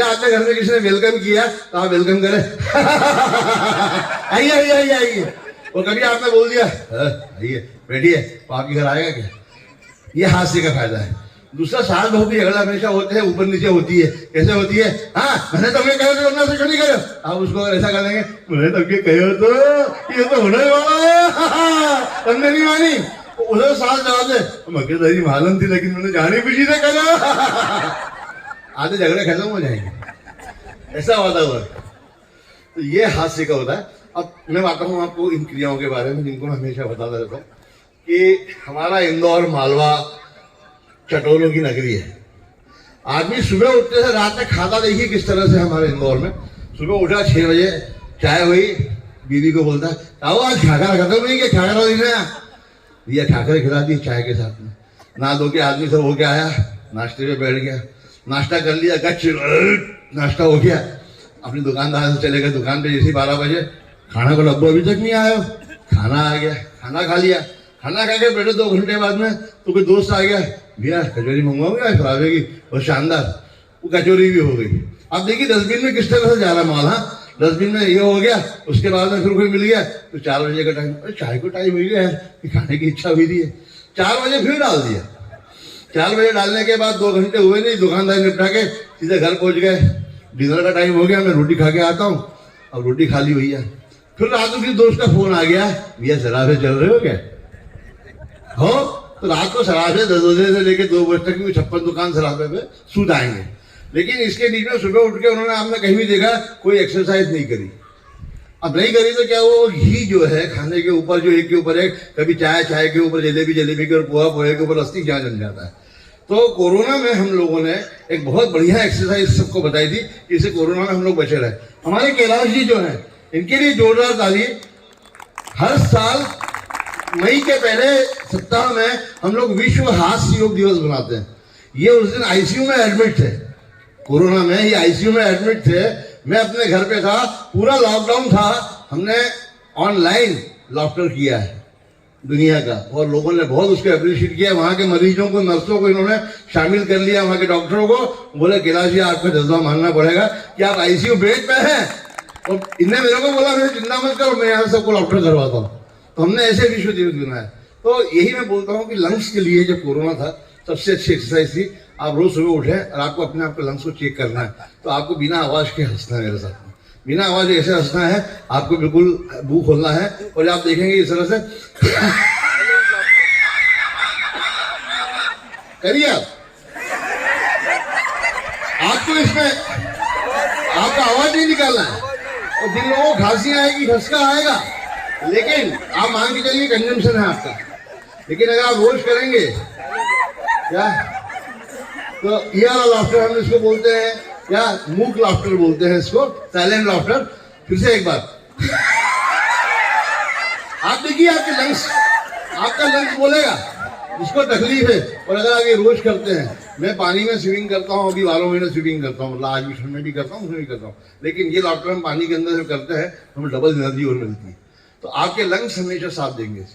आपके घर में किसी ने वेलकम किया तो आप वेलकम करें, आइए आइए आइए आइए। और कभी आपने बोल दिया आइए बैठिए, तो आपके घर आएगा क्या? ये हास्य का फायदा है। दूसरा, सास बहू की झगड़ा हमेशा होते हैं, ऊपर नीचे होती है। कैसे होती है? हाँ, मैंने तुम्हें कहा था अपना से क्यों नहीं करो। आप उसको ऐसा कर देंगे, मैंने तब कहो तो ये तो होने वाला है, तुमने नहीं मानी। उधर सास जवाब दे, मक्के दही मालूम थी लेकिन मैंने जानी खुशी से करा। आधे झगड़े खत्म हो जाएंगे, ऐसा होता हुआ। तो ये हास्य का होता है। अब मैं आता हूँ आपको इन क्रियाओं के बारे में, जिनको मैं हमेशा बताता रहता हूँ कि हमारा इंदौर मालवा चटोरों की नगरी है। आदमी सुबह उठते से रात तक खाता, देखिए किस तरह से हमारे इंदौर में। सुबह उठा 6 बजे, चाय हुई, बीवी को बोलता है आओ आज खाकर खत्म नहीं, क्या खाकर दिया, खाकर खिला दी चाय के साथ में। नहा धो के आदमी सब होके आया, नाश्ते पे बैठ गया, नाश्ता कर लिया, गच्छ नाश्ता हो गया। अपनी दुकानदार से चले गए दुकान पे। जैसे 12 बजे खाना का डब्बा अभी तक नहीं आया, खाना आ गया, खाना खा लिया। खाना खा के बैठे 2 घंटे बाद में तो कोई दोस्त आ गया, भैया कचौरी मंगवाओगे फरावे की, और शानदार वो कचौरी भी हो गई। अब देखिए डस्टबिन में किस तरह से जा रहा माल। हाँ, डस्टबिन में ये हो गया। उसके बाद में फिर कोई मिल गया तो 4 बजे का टाइम, चाय को टाइम मिल गया है, खाने की इच्छा हुई थी। 4 बजे फिर डाल दिया। 4 बजे डालने के बाद 2 घंटे हुए नहीं, दुकानदार निपटा के सीधे घर पहुंच गए। डिनर का टाइम हो गया, मैं रोटी खा के आता हूँ। अब रोटी खा ली भैया, फिर रात को किसी दोस्त का फोन आ गया, भैया शराबे चल रहे हो क्या? हो तो रात को शराबे 10 बजे से लेकर 2 बजे तक 56 दुकान शराबे पे सूद आएंगे। लेकिन इसके बीच में सुबह उठ के उन्होंने, आपने कहीं भी देखा कोई एक्सरसाइज नहीं करी। अब नहीं करी तो क्या, वो घी जो है खाने के ऊपर जो एक के ऊपर एक, कभी चाय के ऊपर, जलेबी के ऊपर, पोहा के ऊपर अस्थि क्या जम जाता है। तो कोरोना में हम लोगों ने एक बहुत बढ़िया एक्सरसाइज सबको बताई थी, इससे कोरोना में हम लोग बचे रहे। हमारे कैलाश जी जो है, इनके लिए जोरदार ताली। हर साल मई के पहले सप्ताह में हम लोग विश्व हास्य योग दिवस बनाते हैं। ये उस दिन आईसीयू में एडमिट थे, कोरोना में ये आईसीयू में एडमिट थे। मैं अपने घर पे था, पूरा लॉकडाउन था, हमने ऑनलाइन लाफ्टर किया है दुनिया का, और लोगों ने बहुत उसको अप्रिशिएट किया। वहाँ के मरीजों को, नर्सों को इन्होंने शामिल कर लिया, वहाँ के डॉक्टरों को। बोले कैलाश जी आपका जज्बा मानना पड़ेगा कि आप आईसीयू बेड पे हैं। और इनने मेरे को बोला मेरे चिंता मत करो, मैं यहाँ सबको डॉक्टर करवाता हूँ। तो हमने ऐसे विश्व दिवस बनाया। तो यही मैं बोलता हूँ कि लंग्स के लिए जब कोरोना था, सबसे अच्छी एक्सरसाइज थी, आप रोज सुबह उठे और आपको अपने आप के लंग्स को चेक करना है। तो आपको बिना आवाज के हंसना है मेरे साथ में, बिना आवाज ऐसे हंसना है, आपको बिल्कुल मुंह खोलना है। और आप देखेंगे इस तरह से करिए। आपको इसमें आपका आवाज नहीं निकालना है। और जिन लोगों को खांसी आएगी, खसका आएगा, लेकिन आप मान के चलिए कंजम्पशन है आपका। लेकिन अगर आप रोज करेंगे क्या, तो ये वाला लाफ्टर हम इसको बोलते हैं, या मूक लाफ्टर बोलते हैं इसको, साइलेंट लाफ्टर। फिर से एक बार आप देखिए, आपके लंग्स, आपका लंग्स बोलेगा, जिसको तकलीफ है, और अगर आप ये रोज करते हैं, मैं पानी में स्विमिंग करता हूँ, अभी 12 महीने स्विमिंग करता हूँ, मतलब आज भी में भी करता हूँ, उसमें भी करता हूँ, लेकिन ये डॉक्टर हम पानी के अंदर जब करते हैं तो हमें डबल एनर्जी और मिलती है, तो आपके लंग्स हमेशा साथ देंगे।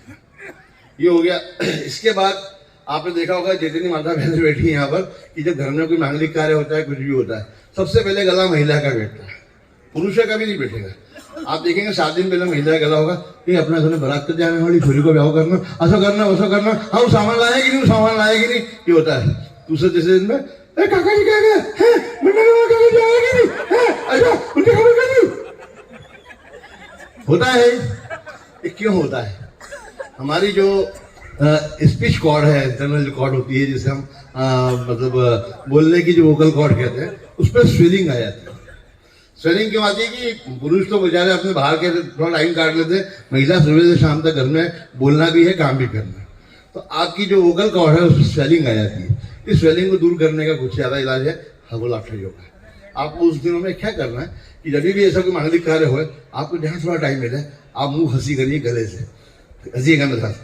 ये हो गया। इसके बाद आपने देखा होगा जितनी माता बहन बैठी है यहाँ पर कि जब घर में कोई मांगलिक कार्य होता है, कुछ भी होता है, सबसे पहले गला महिला का बैठता है, पुरुष का कभी नहीं बैठेगा। आप देखेंगे 7 दिन पहले महिला का गला होगा कि अपने घर में बारात जाने वाली छोरी को ब्याह करना, ऐसा करना वैसा करना, हाँ सामान लाएगी नहीं, सामान लाएगी नहीं, ये होता है। दूसरे तीसरे दिन में काका जी क्या गए, होता है। ये क्यों होता है? हमारी जो स्पीच कॉर्ड है, इंटरनल कॉर्ड होती है, जिसे हम मतलब बोलने की जो वोकल कॉर्ड कहते हैं, उस पर स्वेलिंग आ जाती है। स्वेलिंग क्यों आती है कि पुरुष तो बेचारे अपने बाहर के थोड़ा टाइम काट लेते हैं, महिला सुबह से शाम तक घर में बोलना भी है, काम भी करना है, तो आपकी जो वोकल कॉर्ड है उसमें स्वेलिंग आ जाती है। इस स्वेलिंग को दूर करने का कुछ ज़्यादा इलाज है हगो लाफ्टर योगा। आपको उस दिनों में क्या करना है कि जब भी ऐसा कोई मांगलिक कार्य हो, आपको जहाँ थोड़ा टाइम मिले, आप मुंह हंसी करिए, गले से हंसीएगा मेरे साथ।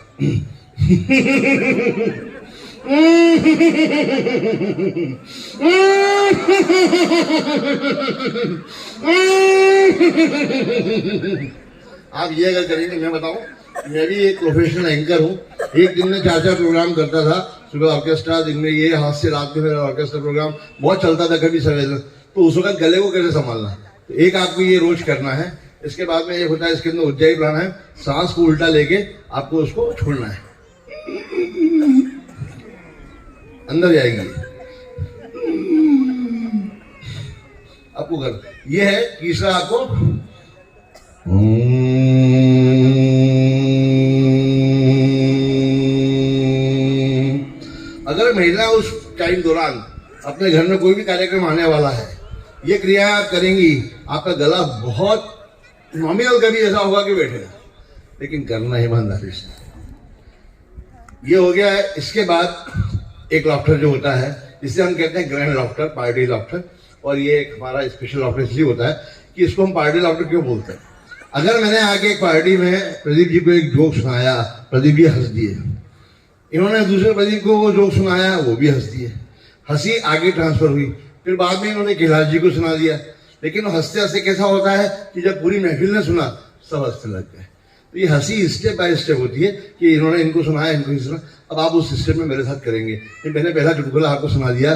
आप ये अगर करेंगे, मैं बताऊं, मैं भी एक प्रोफेशनल एंकर हूँ। एक दिन में 4-4 प्रोग्राम करता था, सुबह ऑर्केस्ट्रा, दिन में ये, हाथ से रात में मेरा ऑर्केस्ट्रा प्रोग्राम बहुत चलता था, कभी सवेरे, तो उस वक्त गले को कैसे संभालना, तो एक आपको ये रोज करना है। इसके बाद में एक होता है, इसके अंदर उज्जाई प्राणायाम, सांस को उल्टा लेके आपको उसको छोड़ना है, अंदर जाएगी आपको कर। ये है तीसरा आपको अगर महिला उस टाइम दौरान अपने घर में कोई भी कार्यक्रम आने वाला है, ये क्रिया करेंगी, आपका गला बहुत नॉमिनल कभी ऐसा होगा कि बैठेगा, लेकिन करना ईमानदारी से। ये हो गया है। इसके बाद एक लाफ्टर जो होता है, जिसे हम कहते हैं ग्रैंड लाफ्टर, पार्टी लाफ्टर, और ये एक हमारा स्पेशल लाफ्टर इसलिए होता है कि इसको हम पार्टी लाफ्टर क्यों बोलते हैं। अगर मैंने आके एक पार्टी में प्रदीप जी को एक जोक सुनाया, प्रदीप जी हंस दिए, इन्होंने दूसरे प्रदीप को वो जोक सुनाया, वो भी हंस दिए, हंसी आगे ट्रांसफर हुई, फिर बाद में इन्होंने कैलाश जी को सुना दिया, लेकिन हंसते हंसते कैसा होता है कि जब पूरी महफिल ने सुना, सब हंसने लग गए। तो ये हंसी स्टेप बाय स्टेप होती है कि इन्होंने इनको सुनाया, इनको सुना, अब आप उस सिस्टम में मेरे साथ करेंगे। ये मैंने पहला चुटकुला आपको सुना दिया।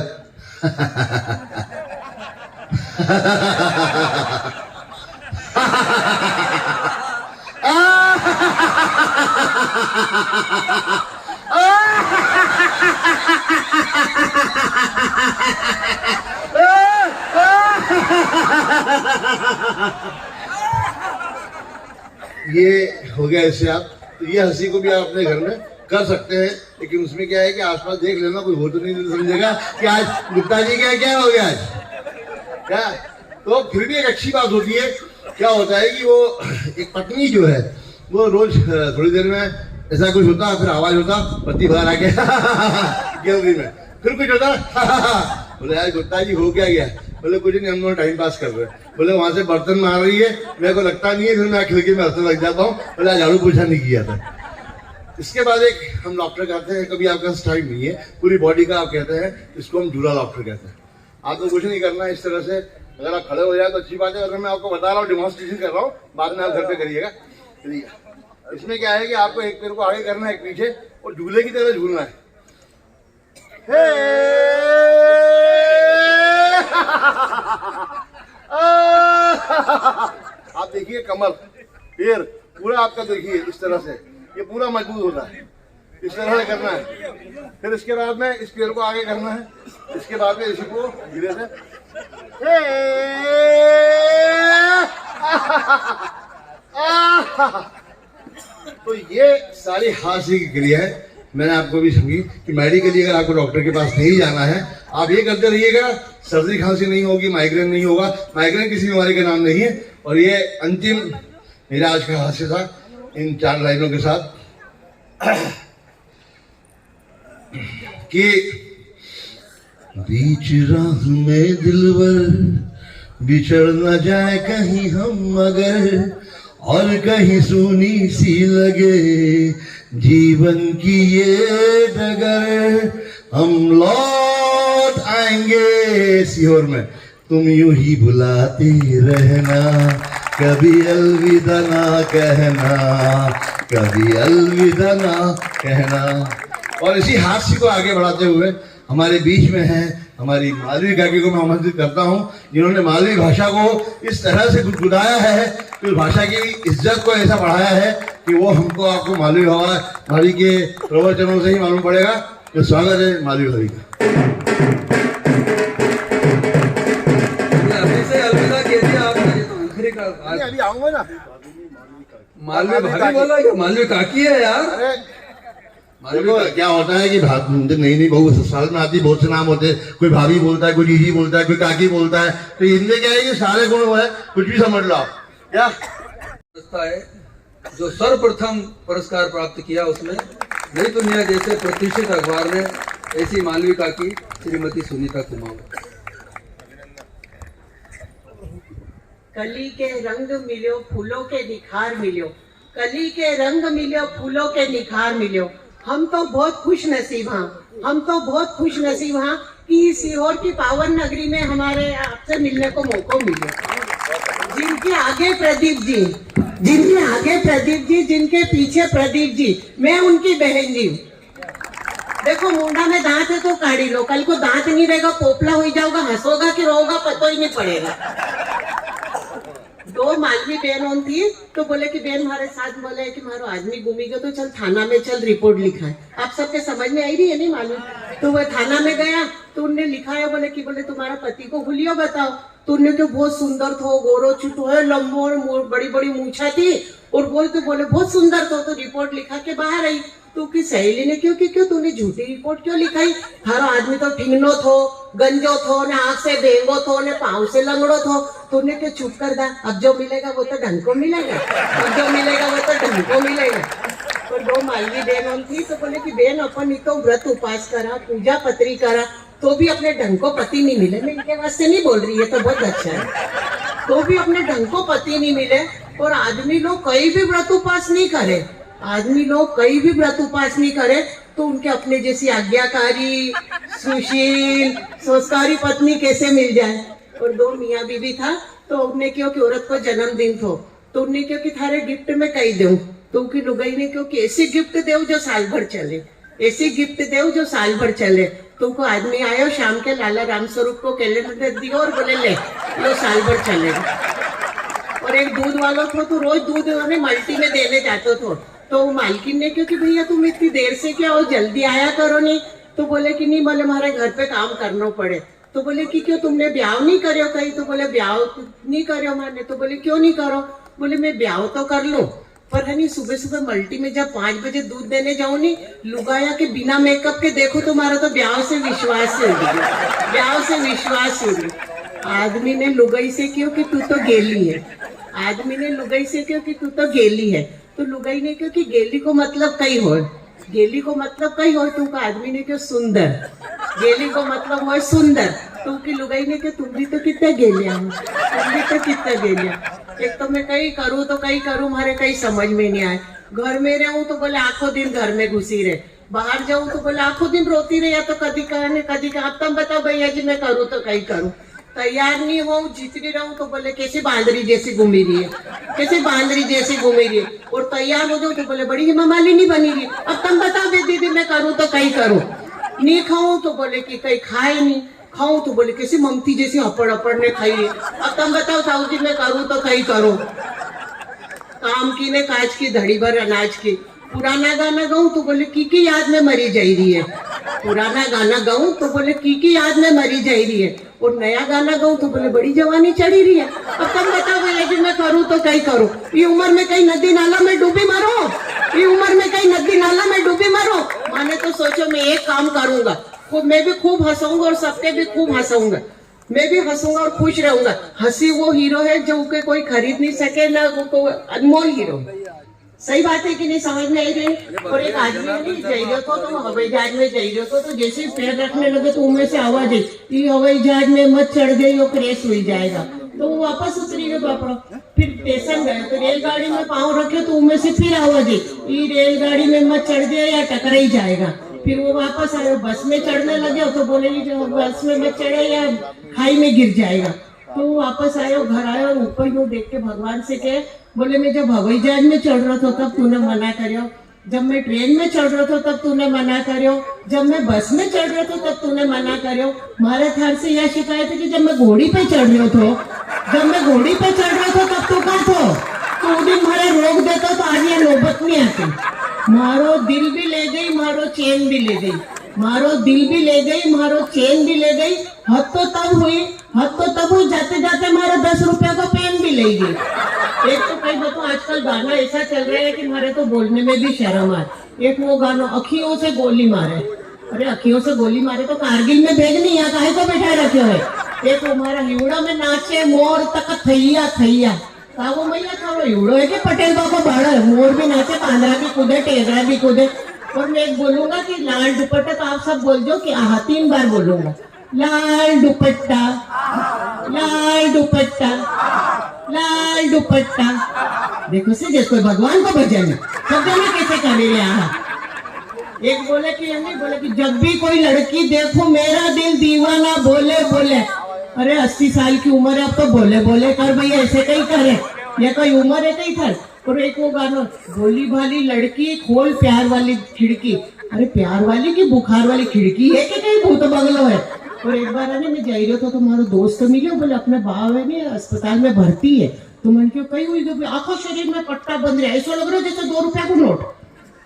ये हो गया। इससे आप तो ये हंसी को भी आप अपने घर में कर सकते हैं, लेकिन उसमें क्या है कि आसपास देख लेना, कोई हो तो नहीं समझेगा कि आज गुप्ता जी क्या हो गया आज क्या। तो फिर भी एक अच्छी बात होती है। क्या होता है कि वो एक पत्नी जो है वो रोज थोड़ी देर में ऐसा कुछ होता, फिर आवाज होता, पति बाहर आ गया गैलरी में, फिर कुछ होता, बोले यार गुप्ता जी हो क्या गया, बोले कुछ नहीं, हम लोग टाइम पास कर रहे हैं। बोले वहां से बर्तन मार रही है, मेरे को लगता नहीं है, फिर मैं खिड़की में हंसने लग जाता हूँ, बोले झाड़ू पोछा नहीं किया था। इसके बाद एक हम लॉफ्टर कहते हैं, कभी आपका टाइम नहीं है, पूरी बॉडी का आप कहते हैं, इसको हम जूड़ा लॉफ्टर कहते हैं। आपको कुछ नहीं करना है, इस तरह से अगर आप खड़े हो जाए तो अच्छी बात है, अगर मैं आपको बता रहा हूँ, डेमोन्स्ट्रेशन कर रहा हूँ, बाद में आप घर पे करिएगा। इसमें क्या है कि आपको एक पैर को आगे करना है, एक पीछे, और झूले की तरह झूलना है। आप देखिए कमर, पैर पूरा आपका देखिए इस तरह से, ये पूरा मजबूत होता है, इस तरह से करना है। फिर इसके बाद में इस पैर को आगे करना है, इसके बाद में इसी को धीरे से तो ये सारी हास्य की क्रिया है। मैंने आपको भी समझी कि मेडिकली अगर आपको डॉक्टर के पास नहीं जाना है, आप ये करते रहिएगा, सर्दी खांसी नहीं होगी, माइग्रेन नहीं होगा। माइग्रेन किसी बीमारी का नाम नहीं है। और ये अंतिम मेरा आज का हास्य था इन 4 लाइनों के साथ कि बीच राह में दिलवर बिछड़ न जाए कहीं हम मगर, और कहीं सुनी सी लगे जीवन की ये डगर, हम लौट आएंगे सीहोर में, तुम यूं ही बुलाते रहना, कभी अलविदा ना कहना, कभी अलविदा ना कहना। और इसी हास्य को आगे बढ़ाते हुए हमारे बीच में है हमारी मालवी काकी को मैं आमंत्रित करता हूं, जिन्होंने मालवी भाषा को इस तरह से गुदगुदाया है कि उस भाषा की इज्जत को ऐसा बढ़ाया है कि वो हमको आपको मालवी भाभी के प्रवचनों से ही मालूम पड़ेगा। तो स्वागत है मालवी भाभी का। अभी से अलविदा कह दिया आपने, तो आखिरी का अभी आऊंगा ना। मालवी भाभी बोला कि मालवी काकी है यार। देखो क्या होता है कि नई नई बहू ससुराल में आती, बहुत से नाम होते हैं, कोई भाभी बोलता है, कोई दीदी बोलता है, कोई काकी बोलता है, तो इनमें क्या है कि सारे गुण हुए, कुछ भी समझ लो आप। क्या संस्था है जो सर्वप्रथम पुरस्कार प्राप्त किया, उसमें नई दुनिया जैसे प्रतिष्ठित अखबार ने ऐसी मालवी काकी श्रीमती सुनीता कुमार। कली के रंग मिलो फूलों के निखार मिलो, कली के रंग मिलो फूलों के निखार मिलो। हम तो बहुत खुश नसीब हैं, हम तो बहुत खुश नसीब हैं कि सीहोर की पावन नगरी में हमारे आपसे मिलने को मौका मिला। जिनके आगे प्रदीप जी, जिनके आगे प्रदीप जी, जिनके पीछे प्रदीप जी, मैं उनकी बहन जी। देखो मुंडा में दांत है तो काढ़ी लो, कल को दांत नहीं रहेगा, पोपला हो जाओगा, हंसोगा कि रोगा पता ही नहीं पड़ेगा। दो मालवी बहन थी तो बोले कि बहन हमारे साथ बोले कि मारो आदमी घूमी गया तो चल थाना में चल रिपोर्ट लिखा है। आप सबके समझ में आई रही है नहीं मालूम। तो वो थाना में गया तो उनने लिखा है, बोले कि बोले तुम्हारा पति को हुलियो बताओ। तो उनने तो बहुत सुंदर थो, गोरो छुटो है, लंबो और बड़ी बड़ी मूछा थी और बोले बहुत सुंदर थो। तो रिपोर्ट लिखा के बाहर आई। तो की सहेली ने क्यों तूने झूठी रिपोर्ट क्यों लिखाई? थारो आदमी तो ठिंगनो थो, गंजो थो, ने आंख से बेंगो थो, ने पाँव से लंगड़ो थो। तूने क्यों चुप कर दा? अब जो मिलेगा वो तो ढंग को मिलेगा, अब जो मिलेगा वो तो ढंग को मिलेगा। तो दो मालवी बहन थी तो बोले कि बहन अपन तो व्रत उपास करा, पूजा पत्री करा, तो भी अपने ढंग को पति नहीं मिले। मैं इनके वास्ते नहीं बोल रही है, तो बहुत अच्छा है। तो भी अपने ढंग को पति नहीं मिले। और आदमी लोग कहीं भी व्रत उपास नहीं करे, आदमी लोग कहीं भी व्रत उपास नहीं करे तो उनके अपने जैसी आज्ञाकारी, सुशील, संस्कारी पत्नी कैसे मिल जाए। और दो मियाँ बीवी था तो उनने क्यों कि औरत को जन्मदिन थो तो उनने क्यों कि थारे गिफ्ट में कही दो, तो उनकी लुगाई ने क्यों कि ऐसी गिफ्ट दे जो साल भर चले, ऐसी गिफ्ट दे जो साल भर चले। तुमको आदमी आयो शाम के लाला राम स्वरूप को कैलेंडर दियो और बोले ले लो साल भर चलेगा। और एक दूध वाला था तो रोज दूध मल्टी में देने जाते थे। तो मालकिन ने क्यों कि भैया तुम इतनी देर से क्या हो, जल्दी आया करो नहीं। तो बोले कि नहीं, बोले हमारे घर पे काम करना पड़े। तो बोले कि क्यों तुमने ब्याह नहीं करो कहीं? तो बोले ब्याह नहीं करो मैंने। तो बोले क्यों नहीं करो? बोले मैं ब्याह तो कर लूं पर है नहीं, सुबह सुबह मल्टी में जब 5 बजे दूध देने जाऊं नहीं, लुगाया के बिना मेकअप के देखो तुम्हारा तो ब्याह से विश्वास से उड़ी, ब्याह से विश्वास उड़ी। आदमी ने लुगाई से क्यों कि तू तो गेली है, आदमी ने लुगाई से क्यों कि तू तो गेली है। तो लुगाई ने क्यों कि गेली को मतलब कई हो, गेली को मतलब कई हो। तुमको आदमी ने क्यों सुंदर, गेली को मतलब हो सुंदर। तुम की लुगाई ने क्यों तुम भी तो कितना गेलिया हो, तुम भी तो कितना गेलिया। एक तो मैं कहीं करूँ तो कहीं करूँ, हमारे कहीं समझ में नहीं आए। घर में रहूं तो बोले आखों दिन घर में घुसी रहे, बाहर जाऊं तो बोले आखों दिन रोती रहे, या तो कभी कहने कभी कहा। अब तुम बताओ भैया जी मैं करूँ तो कहीं करूँ, तैयार नहीं हो, जीतती रहूं तो बोले कैसे बांदरी जैसी घूमी रही है, कैसे बांदरी जैसी घूमी रही है। और तैयार हो जाऊं तो बोले बड़ी ममाली नहीं बनी रही। अब तुम बताओ दीदी मैं करूँ तो कहीं करूँ, नहीं खाऊं तो बोले कि कहीं खाए नहीं, खाऊं तो बोले कैसे ममती जैसी हपड़ हपड़ ने खाई है। अब तुम बताओ ताऊ जी मैं करूँ तो कहीं करूँ। काम की ने काज की धड़ी भर अनाज की। पुराना गाना गाऊं तो बोले की याद में मरी जा रही है, पुराना गाना गाऊं तो बोले की याद में मरी जा रही है। और नया गाना गाऊं तो बोले बड़ी जवानी चढ़ी रही है। अब तुम बताओ भैया जी मैं करूँ तो कहीं करूँ। ये उम्र में कहीं नदी नाला में डूबी मरो, ये उम्र में कहीं नदी नाला में डूबी मरो। मैंने तो सोचो मैं एक काम करूंगा, मैं भी खूब हंसाऊंगा और सबके भी खूब हंसाऊंगा, मैं भी हंसूंगा और खुश रहूंगा। हंसी वो हीरो है जो के कोई खरीद नहीं सके ना, वो अनमोल हीरो। सही बात है कि नहीं, समझ में आई रही। और एक आदमी नहीं जाइए तो हवाई जहाज में जाइए तो जैसे पैर रखने लगे तो उनमें से आवाज आई कि हवाई जहाज में मत चढ़ गई, वो क्रैश हो जाएगा। तो वो वापस उतरी गए बापड़ा। फिर स्टेशन गए तो रेलगाड़ी में पाँव रखे तो उनमें से फिर आवाज आई, ये रेलगाड़ी में मत चढ़ जाए या टकरा ही जाएगा। फिर वो वापस आए, बस में चढ़ने लगे तो बोले ये जो बस में मत चढ़े या खाई में गिर जाएगा। तो वापस आयो, घर आयो, ऊपर यूँ देख के भगवान से कहे, बोले मैं जब हवाई जहाज में चढ़ रहा था तब तूने मना करियो, जब मैं ट्रेन में चढ़ रहा था तब तूने मना करियो, जब मैं बस में चढ़ रहा था तब तूने मना करियो। मारे थार से यह शिकायत है कि जब मैं घोड़ी पे चढ़ रहा था, जब मैं घोड़ी पे चढ़ रहा था तब तू कहाँ था, तो दिन मारे रोक देता तो आज ये नौबत नहीं आती। मारो दिल भी ले गई, मारो चैन भी ले गई, मारो दिल भी ले गई, मारो चैन भी ले गई। हद तो तब हुई, जाते जाते मारा 10 रुपया का पेन भी ले गई। एक तो कई बताओ आजकल गाना ऐसा चल रहा है कि मारे तो बोलने में भी शर्म आए। एक वो गाना अखियों से गोली मारे, अरे अखियों से गोली मारे तो कारगिल में भेज नहीं, यहाँ काहे को बैठा रखे है। एक हमारा हिवड़ा में नाचे मोर तक थैया थैया, वो मैया था वो हिवड़ो है कि पटेल बाबा बड़ा है, मोर भी नाचे, कांदरा भी कूदे, टेगरा भी कूदे। और मैं एक बोलूंगा कि लाल दुपट्टा, तो आप सब बोल दो कि 3 बार बोलूंगा, लाल दुपट्टा, लाल दुपट्टा, लाल दुपट्टा। देखो से जैसे भगवान को बजाने सब जाने कैसे करे यहाँ। एक बोले कि नहीं बोले कि जब भी कोई लड़की देखो मेरा दिल दीवाना बोले बोले। अरे 80 साल की उम्र है, अब तो बोले बोले कर भैया, ऐसे कहीं करे, ये कोई उम्र है कहीं कर। और एक वो गाना, भोली भाली लड़की खोल प्यार वाली खिड़की, अरे प्यार वाली की बुखार वाली खिड़की है कि कहीं भूत बंगलो है। और एक बार है मैं जा रही था तो हमारा दोस्त मिले, बोले अपने बाव है नहीं अस्पताल में भर्ती है, तो मैंने क्यों कही हुई जो आखो शरीर में पट्टा बंद रहा है, ऐसा लग रहा है जैसे 2 रुपया को नोट।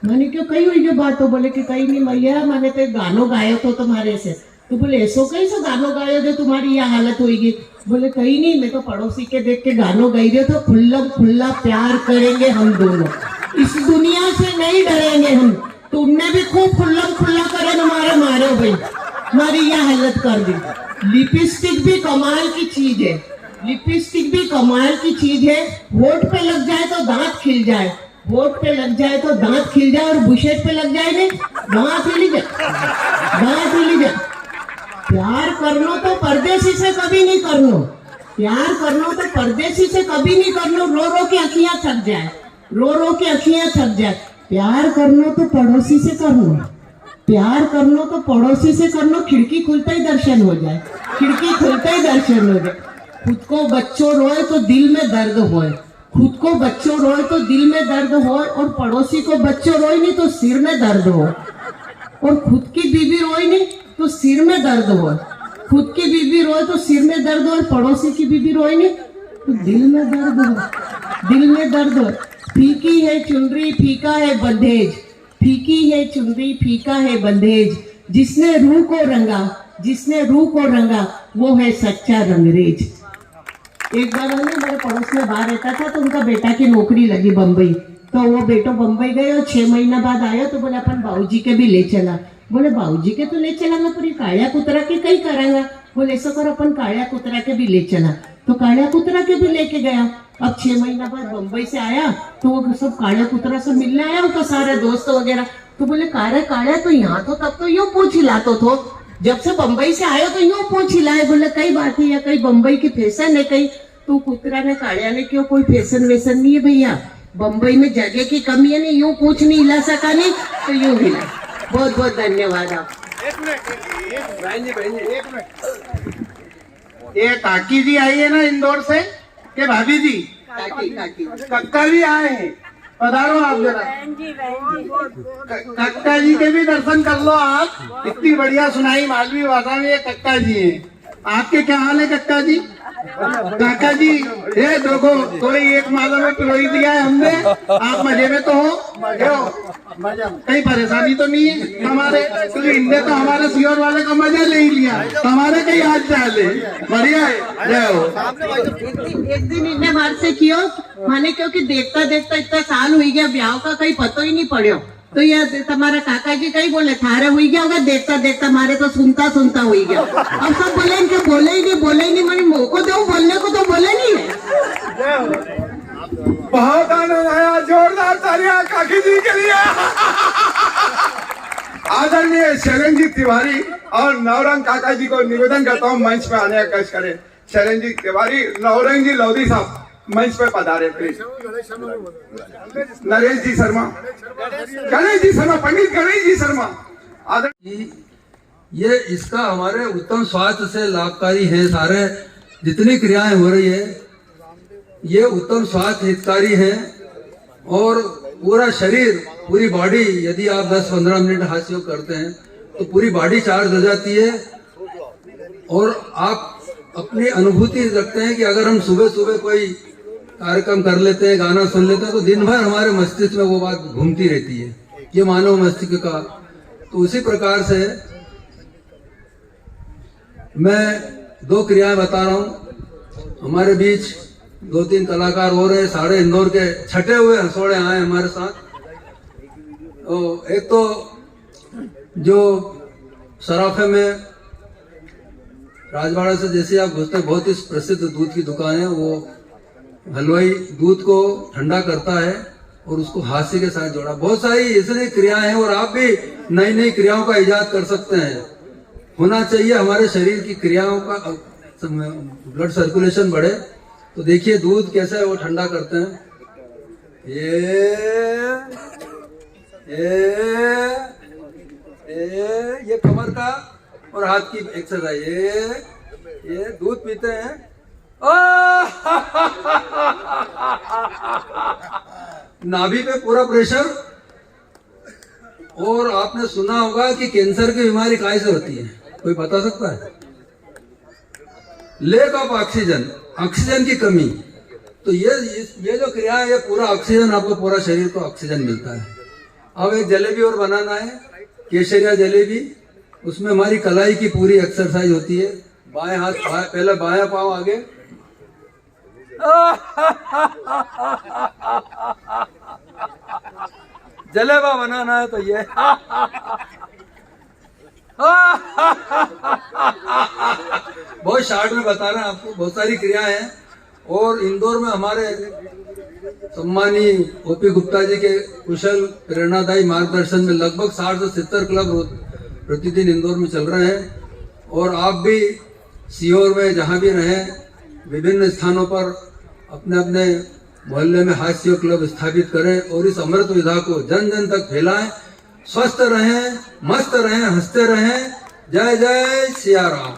मैंने क्यों कही हुई जो बात, तो बोले कि कहीं नहीं मैया, मैंने तो गानो गायो तो तुम्हारे से। तो बोले ऐसो कहीं से गानो गायो जो तुम्हारी यह हालत होगी। बोले कहीं नहीं, मैं तो पड़ोसी के देख के गानो गाई रहे तो खुल्लम खुल्ला प्यार करेंगे हम दोनों, इस दुनिया से नहीं डरेंगे हम। तुमने भी खूब खुल्लम खुल्ला करे तुम्हारे मारे भाई, हमारी यह हालत कर दी। लिपस्टिक भी कमाल की चीज है, लिपस्टिक भी कमाल की चीज है। होठ पे लग जाए तो दांत खिल जाए, होठ पे लग जाए तो दांत खिल जाए, और बुशेट पे लग जाए नहीं दांत हिल जाए, दांत हिल जाए। प्यार करना तो परदेसी से कभी नहीं करना, प्यार करना तो परदेसी से कभी नहीं करना। रो रो के अखियां थक जाए, रो रो के अखियां थक जाए। प्यार करना तो पड़ोसी से करना, प्यार करना तो पड़ोसी से करना। खिड़की खुलता ही दर्शन हो जाए, खिड़की खुलता ही दर्शन हो जाए। खुद को बच्चों रोए तो दिल में दर्द होए, खुद को बच्चों रोए तो दिल में दर्द होए, और पड़ोसी को बच्चों रोए नहीं तो सिर में दर्द हो, और खुद की बीवी रोए नहीं तो सिर में दर्द हो। खुद की बीवी रोए तो सिर में दर्द हो, और पड़ोसी की बीवी रोए नहीं तो दिल में दर्द हो, दिल में दर्द हो। फीकी है चुनरी फीका है बंधेज, फीकी है चुनरी फीका है बंधेज, जिसने रूह को रंगा, जिसने रूह को रंगा वो है सच्चा रंगरेज। एक बार हमने मेरे पड़ोस में बाहर रहता था तो उनका बेटा की नौकरी लगी बम्बई, तो वो बेटो बम्बई गए और 6 महीना बाद आया तो बोले अपन बाबूजी के भी ले चला। बोले बाबूजी के तो ले चलांगा पर काया कुतरा के कहीं करांगा। बोले ऐसा कर अपन काया कुतरा के भी ले चला, तो काया कुतरा के भी लेके गया। अब 6 महीना बाद बम्बई से आया तो वो सब काया कुतरा से मिलने आया, उनका सारे दोस्त वगैरह। तो बोले काया काया तो यहाँ तो तब तो यूँ पूछ हिलातो थो, जब से बम्बई से आयो तो यूँ पूछ हिलाए। बोले कई बात है या कई बम्बई की फैशन है कहीं। तो कुतरा ने काया ने क्यों कोई फैशन वैसन नहीं है भैया, बम्बई में जगह की कमी है, नहीं यूँ पूछ नहीं हिला सका नहीं तो यूँ हिला। बहुत बहुत धन्यवाद आप। ये काकी जी आई है ना इंदौर से, के भाभी जी कक्का भी आए हैं, पधारो आप जरा। कक्का जी के भी दर्शन कर लो आप, इतनी बढ़िया सुनाई मालवी भाषा में ये कक्का जी है। आपके क्या हाल है कक्का जी? काका जी ये देखो थोड़ी एक माला में पिरोई दिया है हमने, आप मजे में तो हो, कहीं परेशानी तो नहीं है हमारे, क्योंकि इनने तो हमारे सियोर वाले का मजा ले ही लिया, हमारे कहीं हाथ चाले बढ़िया है। जय हो। एक दिन इन्हें बाहर से कियो माने, क्योंकि देखता देखता इतना साल हुई गया ब्याह का कहीं पता ही नहीं पड़ो, तो ये तुम्हारा काका जी कहीं बोले थारे हुई गया होगा, देखता देखता हमारे तो सुनता सुनता हुई गया। अब सब बोले इनके बोले ही नहीं, मैंने मौको दो बोलने को तो बोले नहीं है। बहुत आनंद आया, जोरदार तालियां काकी जी के लिए। आदरणीय शरण तिवारी और नवरंग काका जी को निवेदन करता हूँ मंच पे आने का कष्ट करें। शरण तिवारी, नवरंग जी लोधी साहब मंच पर पधारे प्लीज। नरेश जी शर्मा, गणेश जी शर्मा, पंडित गणेश जी शर्मा। ये इसका हमारे उत्तम स्वास्थ्य से लाभकारी है। सारे जितनी क्रियाएं हो रही है ये उत्तम स्वास्थ्य हितकारी है और पूरा शरीर, पूरी बॉडी, यदि आप 10-15 मिनट हाथ योग करते हैं तो पूरी बॉडी चार्ज हो जाती है। और आप अपनी अनुभूति रखते हैं कि अगर हम सुबह सुबह कोई कार्यक्रम कर लेते हैं, गाना सुन लेते हैं, तो दिन भर हमारे मस्तिष्क में वो बात घूमती रहती है, ये मानव मस्तिष्क का। तो उसी प्रकार से मैं 2 क्रियाएं बता रहा हूं। हमारे बीच 2-3 कलाकार हो रहे हैं, सारे इंदौर के छठे हुए हंसोड़े आए हमारे साथ। तो एक तो जो सराफे में राजवाड़ा से जैसे आप घुसते, बहुत ही प्रसिद्ध दूध की दुकान है, वो हलवाई दूध को ठंडा करता है और उसको हास्य के साथ जोड़ा। बहुत सारी ऐसी क्रियाएं हैं और आप भी नई नई क्रियाओं का इजाद कर सकते हैं। होना चाहिए हमारे शरीर की क्रियाओं का, ब्लड सर्कुलेशन बढ़े। तो देखिए दूध कैसे वो ठंडा करते हैं। ये कमर का और हाथ की एक्सरसाइज। ये दूध पीते हैं, नाभि पे पूरा प्रेशर। और आपने सुना होगा कि कैंसर की बीमारी कैसे होती है, कोई बता सकता है? लेक ऑफ ऑक्सीजन, ऑक्सीजन की कमी। तो ये जो क्रिया है, ये पूरा ऑक्सीजन, आपको पूरा शरीर को ऑक्सीजन मिलता है। अब एक जलेबी और बनाना है, केसरिया जलेबी। उसमें हमारी कलाई की पूरी एक्सरसाइज होती है। बाएं हाथ, पहले बायां पांव आगे, जलेबा बनाना है तो ये बहुत शार्ट में बता रहे हैं आपको। बहुत सारी क्रियाएं हैं। और इंदौर में हमारे सम्मानी ओपी गुप्ता जी के कुशल प्रेरणादायी मार्गदर्शन में लगभग 60 से 70 क्लब प्रतिदिन इंदौर में चल रहे हैं। और आप भी सीहोर में जहां भी रहें, विभिन्न स्थानों पर अपने अपने मोहल्ले में हास्य योग क्लब स्थापित करें और इस अमृत विधा को जन जन तक फैलाएं। स्वस्थ रहें, मस्त रहें, हंसते रहें। जय जय सिया राम।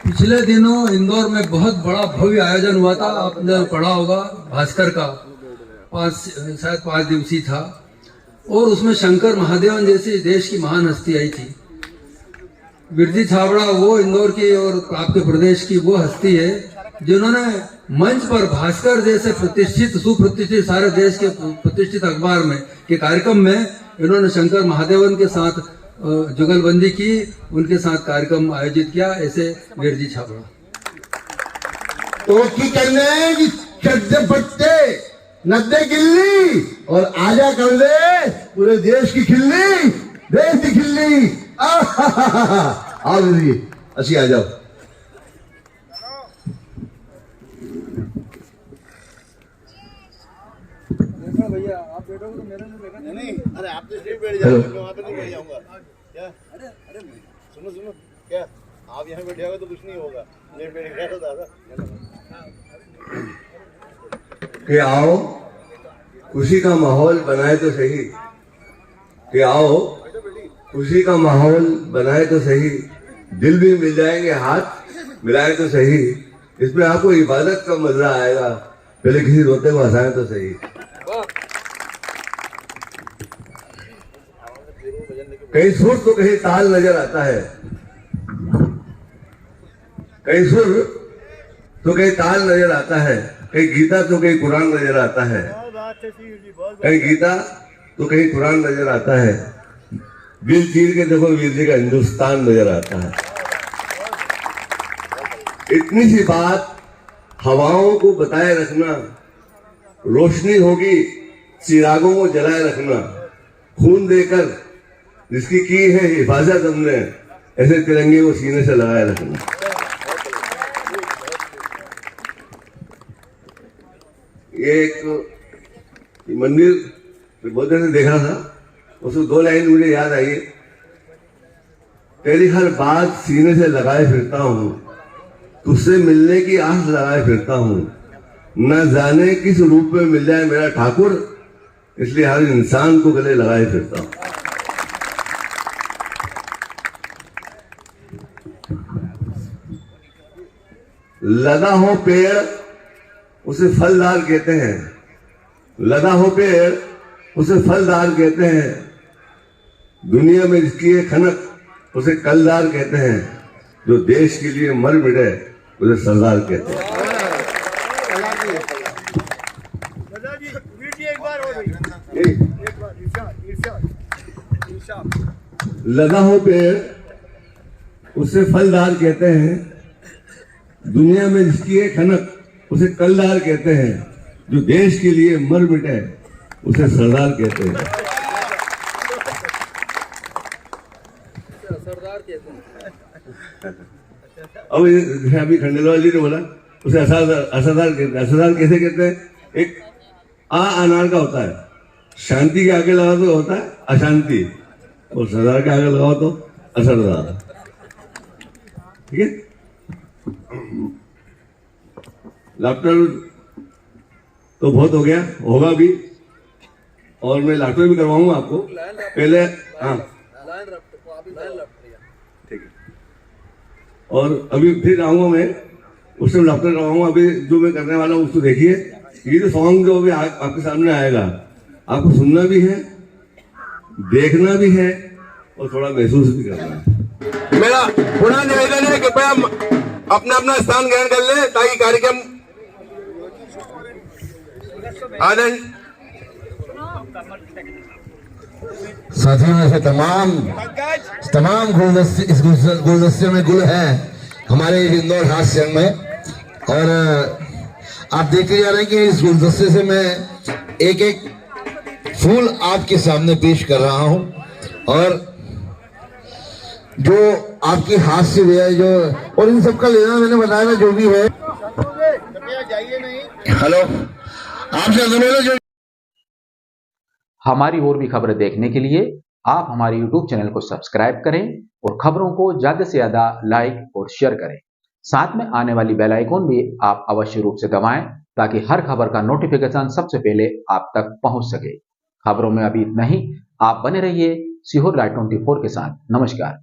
पिछले दिनों इंदौर में बहुत बड़ा भव्य आयोजन हुआ था, आपने पढ़ा होगा, भास्कर का। शायद 5 दिवसीय था। और उसमें शंकर महादेवन जैसी देश की महान हस्ती आई थी। बिरजी छाबड़ा वो इंदौर की और आपके प्रदेश की वो हस्ती है जिन्होंने मंच पर भास्कर जैसे प्रतिष्ठित, सुप्रतिष्ठित, सारे देश के प्रतिष्ठित अखबार में के कार्यक्रम में इन्होंने शंकर महादेवन के साथ जुगलबंदी की, उनके साथ कार्यक्रम आयोजित किया। ऐसे बिरजी छाबड़ा तो की करने चड्डे फट्टे नद्दे गिल्ली और आजा कर ले पूरे देश की खिल्ली, देश की खिल्ली। आओ दीदी, अच्छी आ जाओ। भैया आप बैठोगे तो मेरे में बैठा नहीं। अरे आप तो स्टेज बैठ जाओगे, मैं वहां पे नहीं बैठ जाऊंगा क्या? अरे सुनो क्या आप यहाँ बैठ जाओगे तो कुछ नहीं होगा। मैं बैठ गया था दादा कि आओ खुशी का माहौल बनाए तो सही, कि आओ खुशी का माहौल बनाए तो सही, दिल भी मिल जाएंगे, हाथ मिलाए तो सही। इसमें आपको इबादत का मजा आएगा। पहले किसी रोते को हंसाए तो सही। कहीं सुर तो कहीं ताल नजर आता है, कहीं सुर तो कहीं ताल नजर आता है, कहीं गीता तो कहीं कुरान नजर आता है, कहीं गीता तो कहीं कुरान नजर आता है। दिल चीर के देखो वीर जी का हिंदुस्तान नजर आता है। इतनी सी बात हवाओं को बताए रखना, रोशनी होगी चिरागों को जलाए रखना, खून देकर जिसकी की है हिफाजत हमने, ऐसे तिरंगे को सीने से लगाए रखना। ये एक मंदिर बहुत देर से देख रहा था, उसको 2 लाइन मुझे याद आई है। तेरी हर बात सीने से लगाए फिरता हूँ, तुझसे मिलने की आस लगाए फिरता हूँ, न जाने किस रूप में मिल जाए मेरा ठाकुर, इसलिए हर इंसान को गले लगाए फिरता हूँ। लगा हो पेड़ उसे फलदार कहते हैं, लगा हो पेड़ उसे फलदार कहते हैं, दुनिया में जिसकी ये खनक उसे कलदार कहते हैं, जो देश के लिए मर मिटे उसे सरदार कहते हैं। लगा हो पेड़ उसे फलदार कहते हैं, दुनिया में जिसकी ये खनक उसे कलदार कहते हैं, जो देश के लिए मर मिटे उसे सरदार कहते हैं। अब अभी खंडेलवाल जी ने बोला उसे असरदार कहते हैं। असरदार कैसे कहते हैं? एक अनार का होता है, शांति के आगे लगाओ तो होता है अशांति, और सरदार के आगे लगाओ तो असरदार। ठीक है, लाफ्टर तो बहुत हो गया, होगा भी, और मैं लाफ्टर भी करवाऊंगा आपको पहले। हाँ ठीक है, और अभी फिर आऊंगा मैं, उस टाइम लाफ्टर करवाऊंगा। अभी जो मैं करने वाला हूँ उसको देखिए। ये जो सॉन्ग जो अभी आपके सामने आएगा, आपको सुनना भी है, देखना भी है, और थोड़ा महसूस भी करना है। मेरा पुनः निवेदन है कि कृपया अपना अपना स्थान ग्रहण कर ले, ताकि कार्यक्रम आनंद। साथियों में से तमाम गुलदस्ते, इस गुलदस्ते में गुल है हमारे इंदौर हास्य संघ में, और आप देखते जा रहे हैं कि इस गुलदस्ते से मैं एक एक फूल आपके सामने पेश कर रहा हूं, और जो आपकी हास्य है जो, और इन सबका लेना मैंने बताया ना जो भी है। हेलो, आपसे अनुरोध जो हमारी और भी खबरें देखने के लिए आप हमारे YouTube चैनल को सब्सक्राइब करें और खबरों को ज्यादा से ज्यादा लाइक और शेयर करें। साथ में आने वाली बेल आइकॉन भी आप अवश्य रूप से दबाएं, ताकि हर खबर का नोटिफिकेशन सबसे पहले आप तक पहुंच सके। खबरों में अभी इतना ही। आप बने रहिए सीहोर लाइव 24 के साथ। नमस्कार।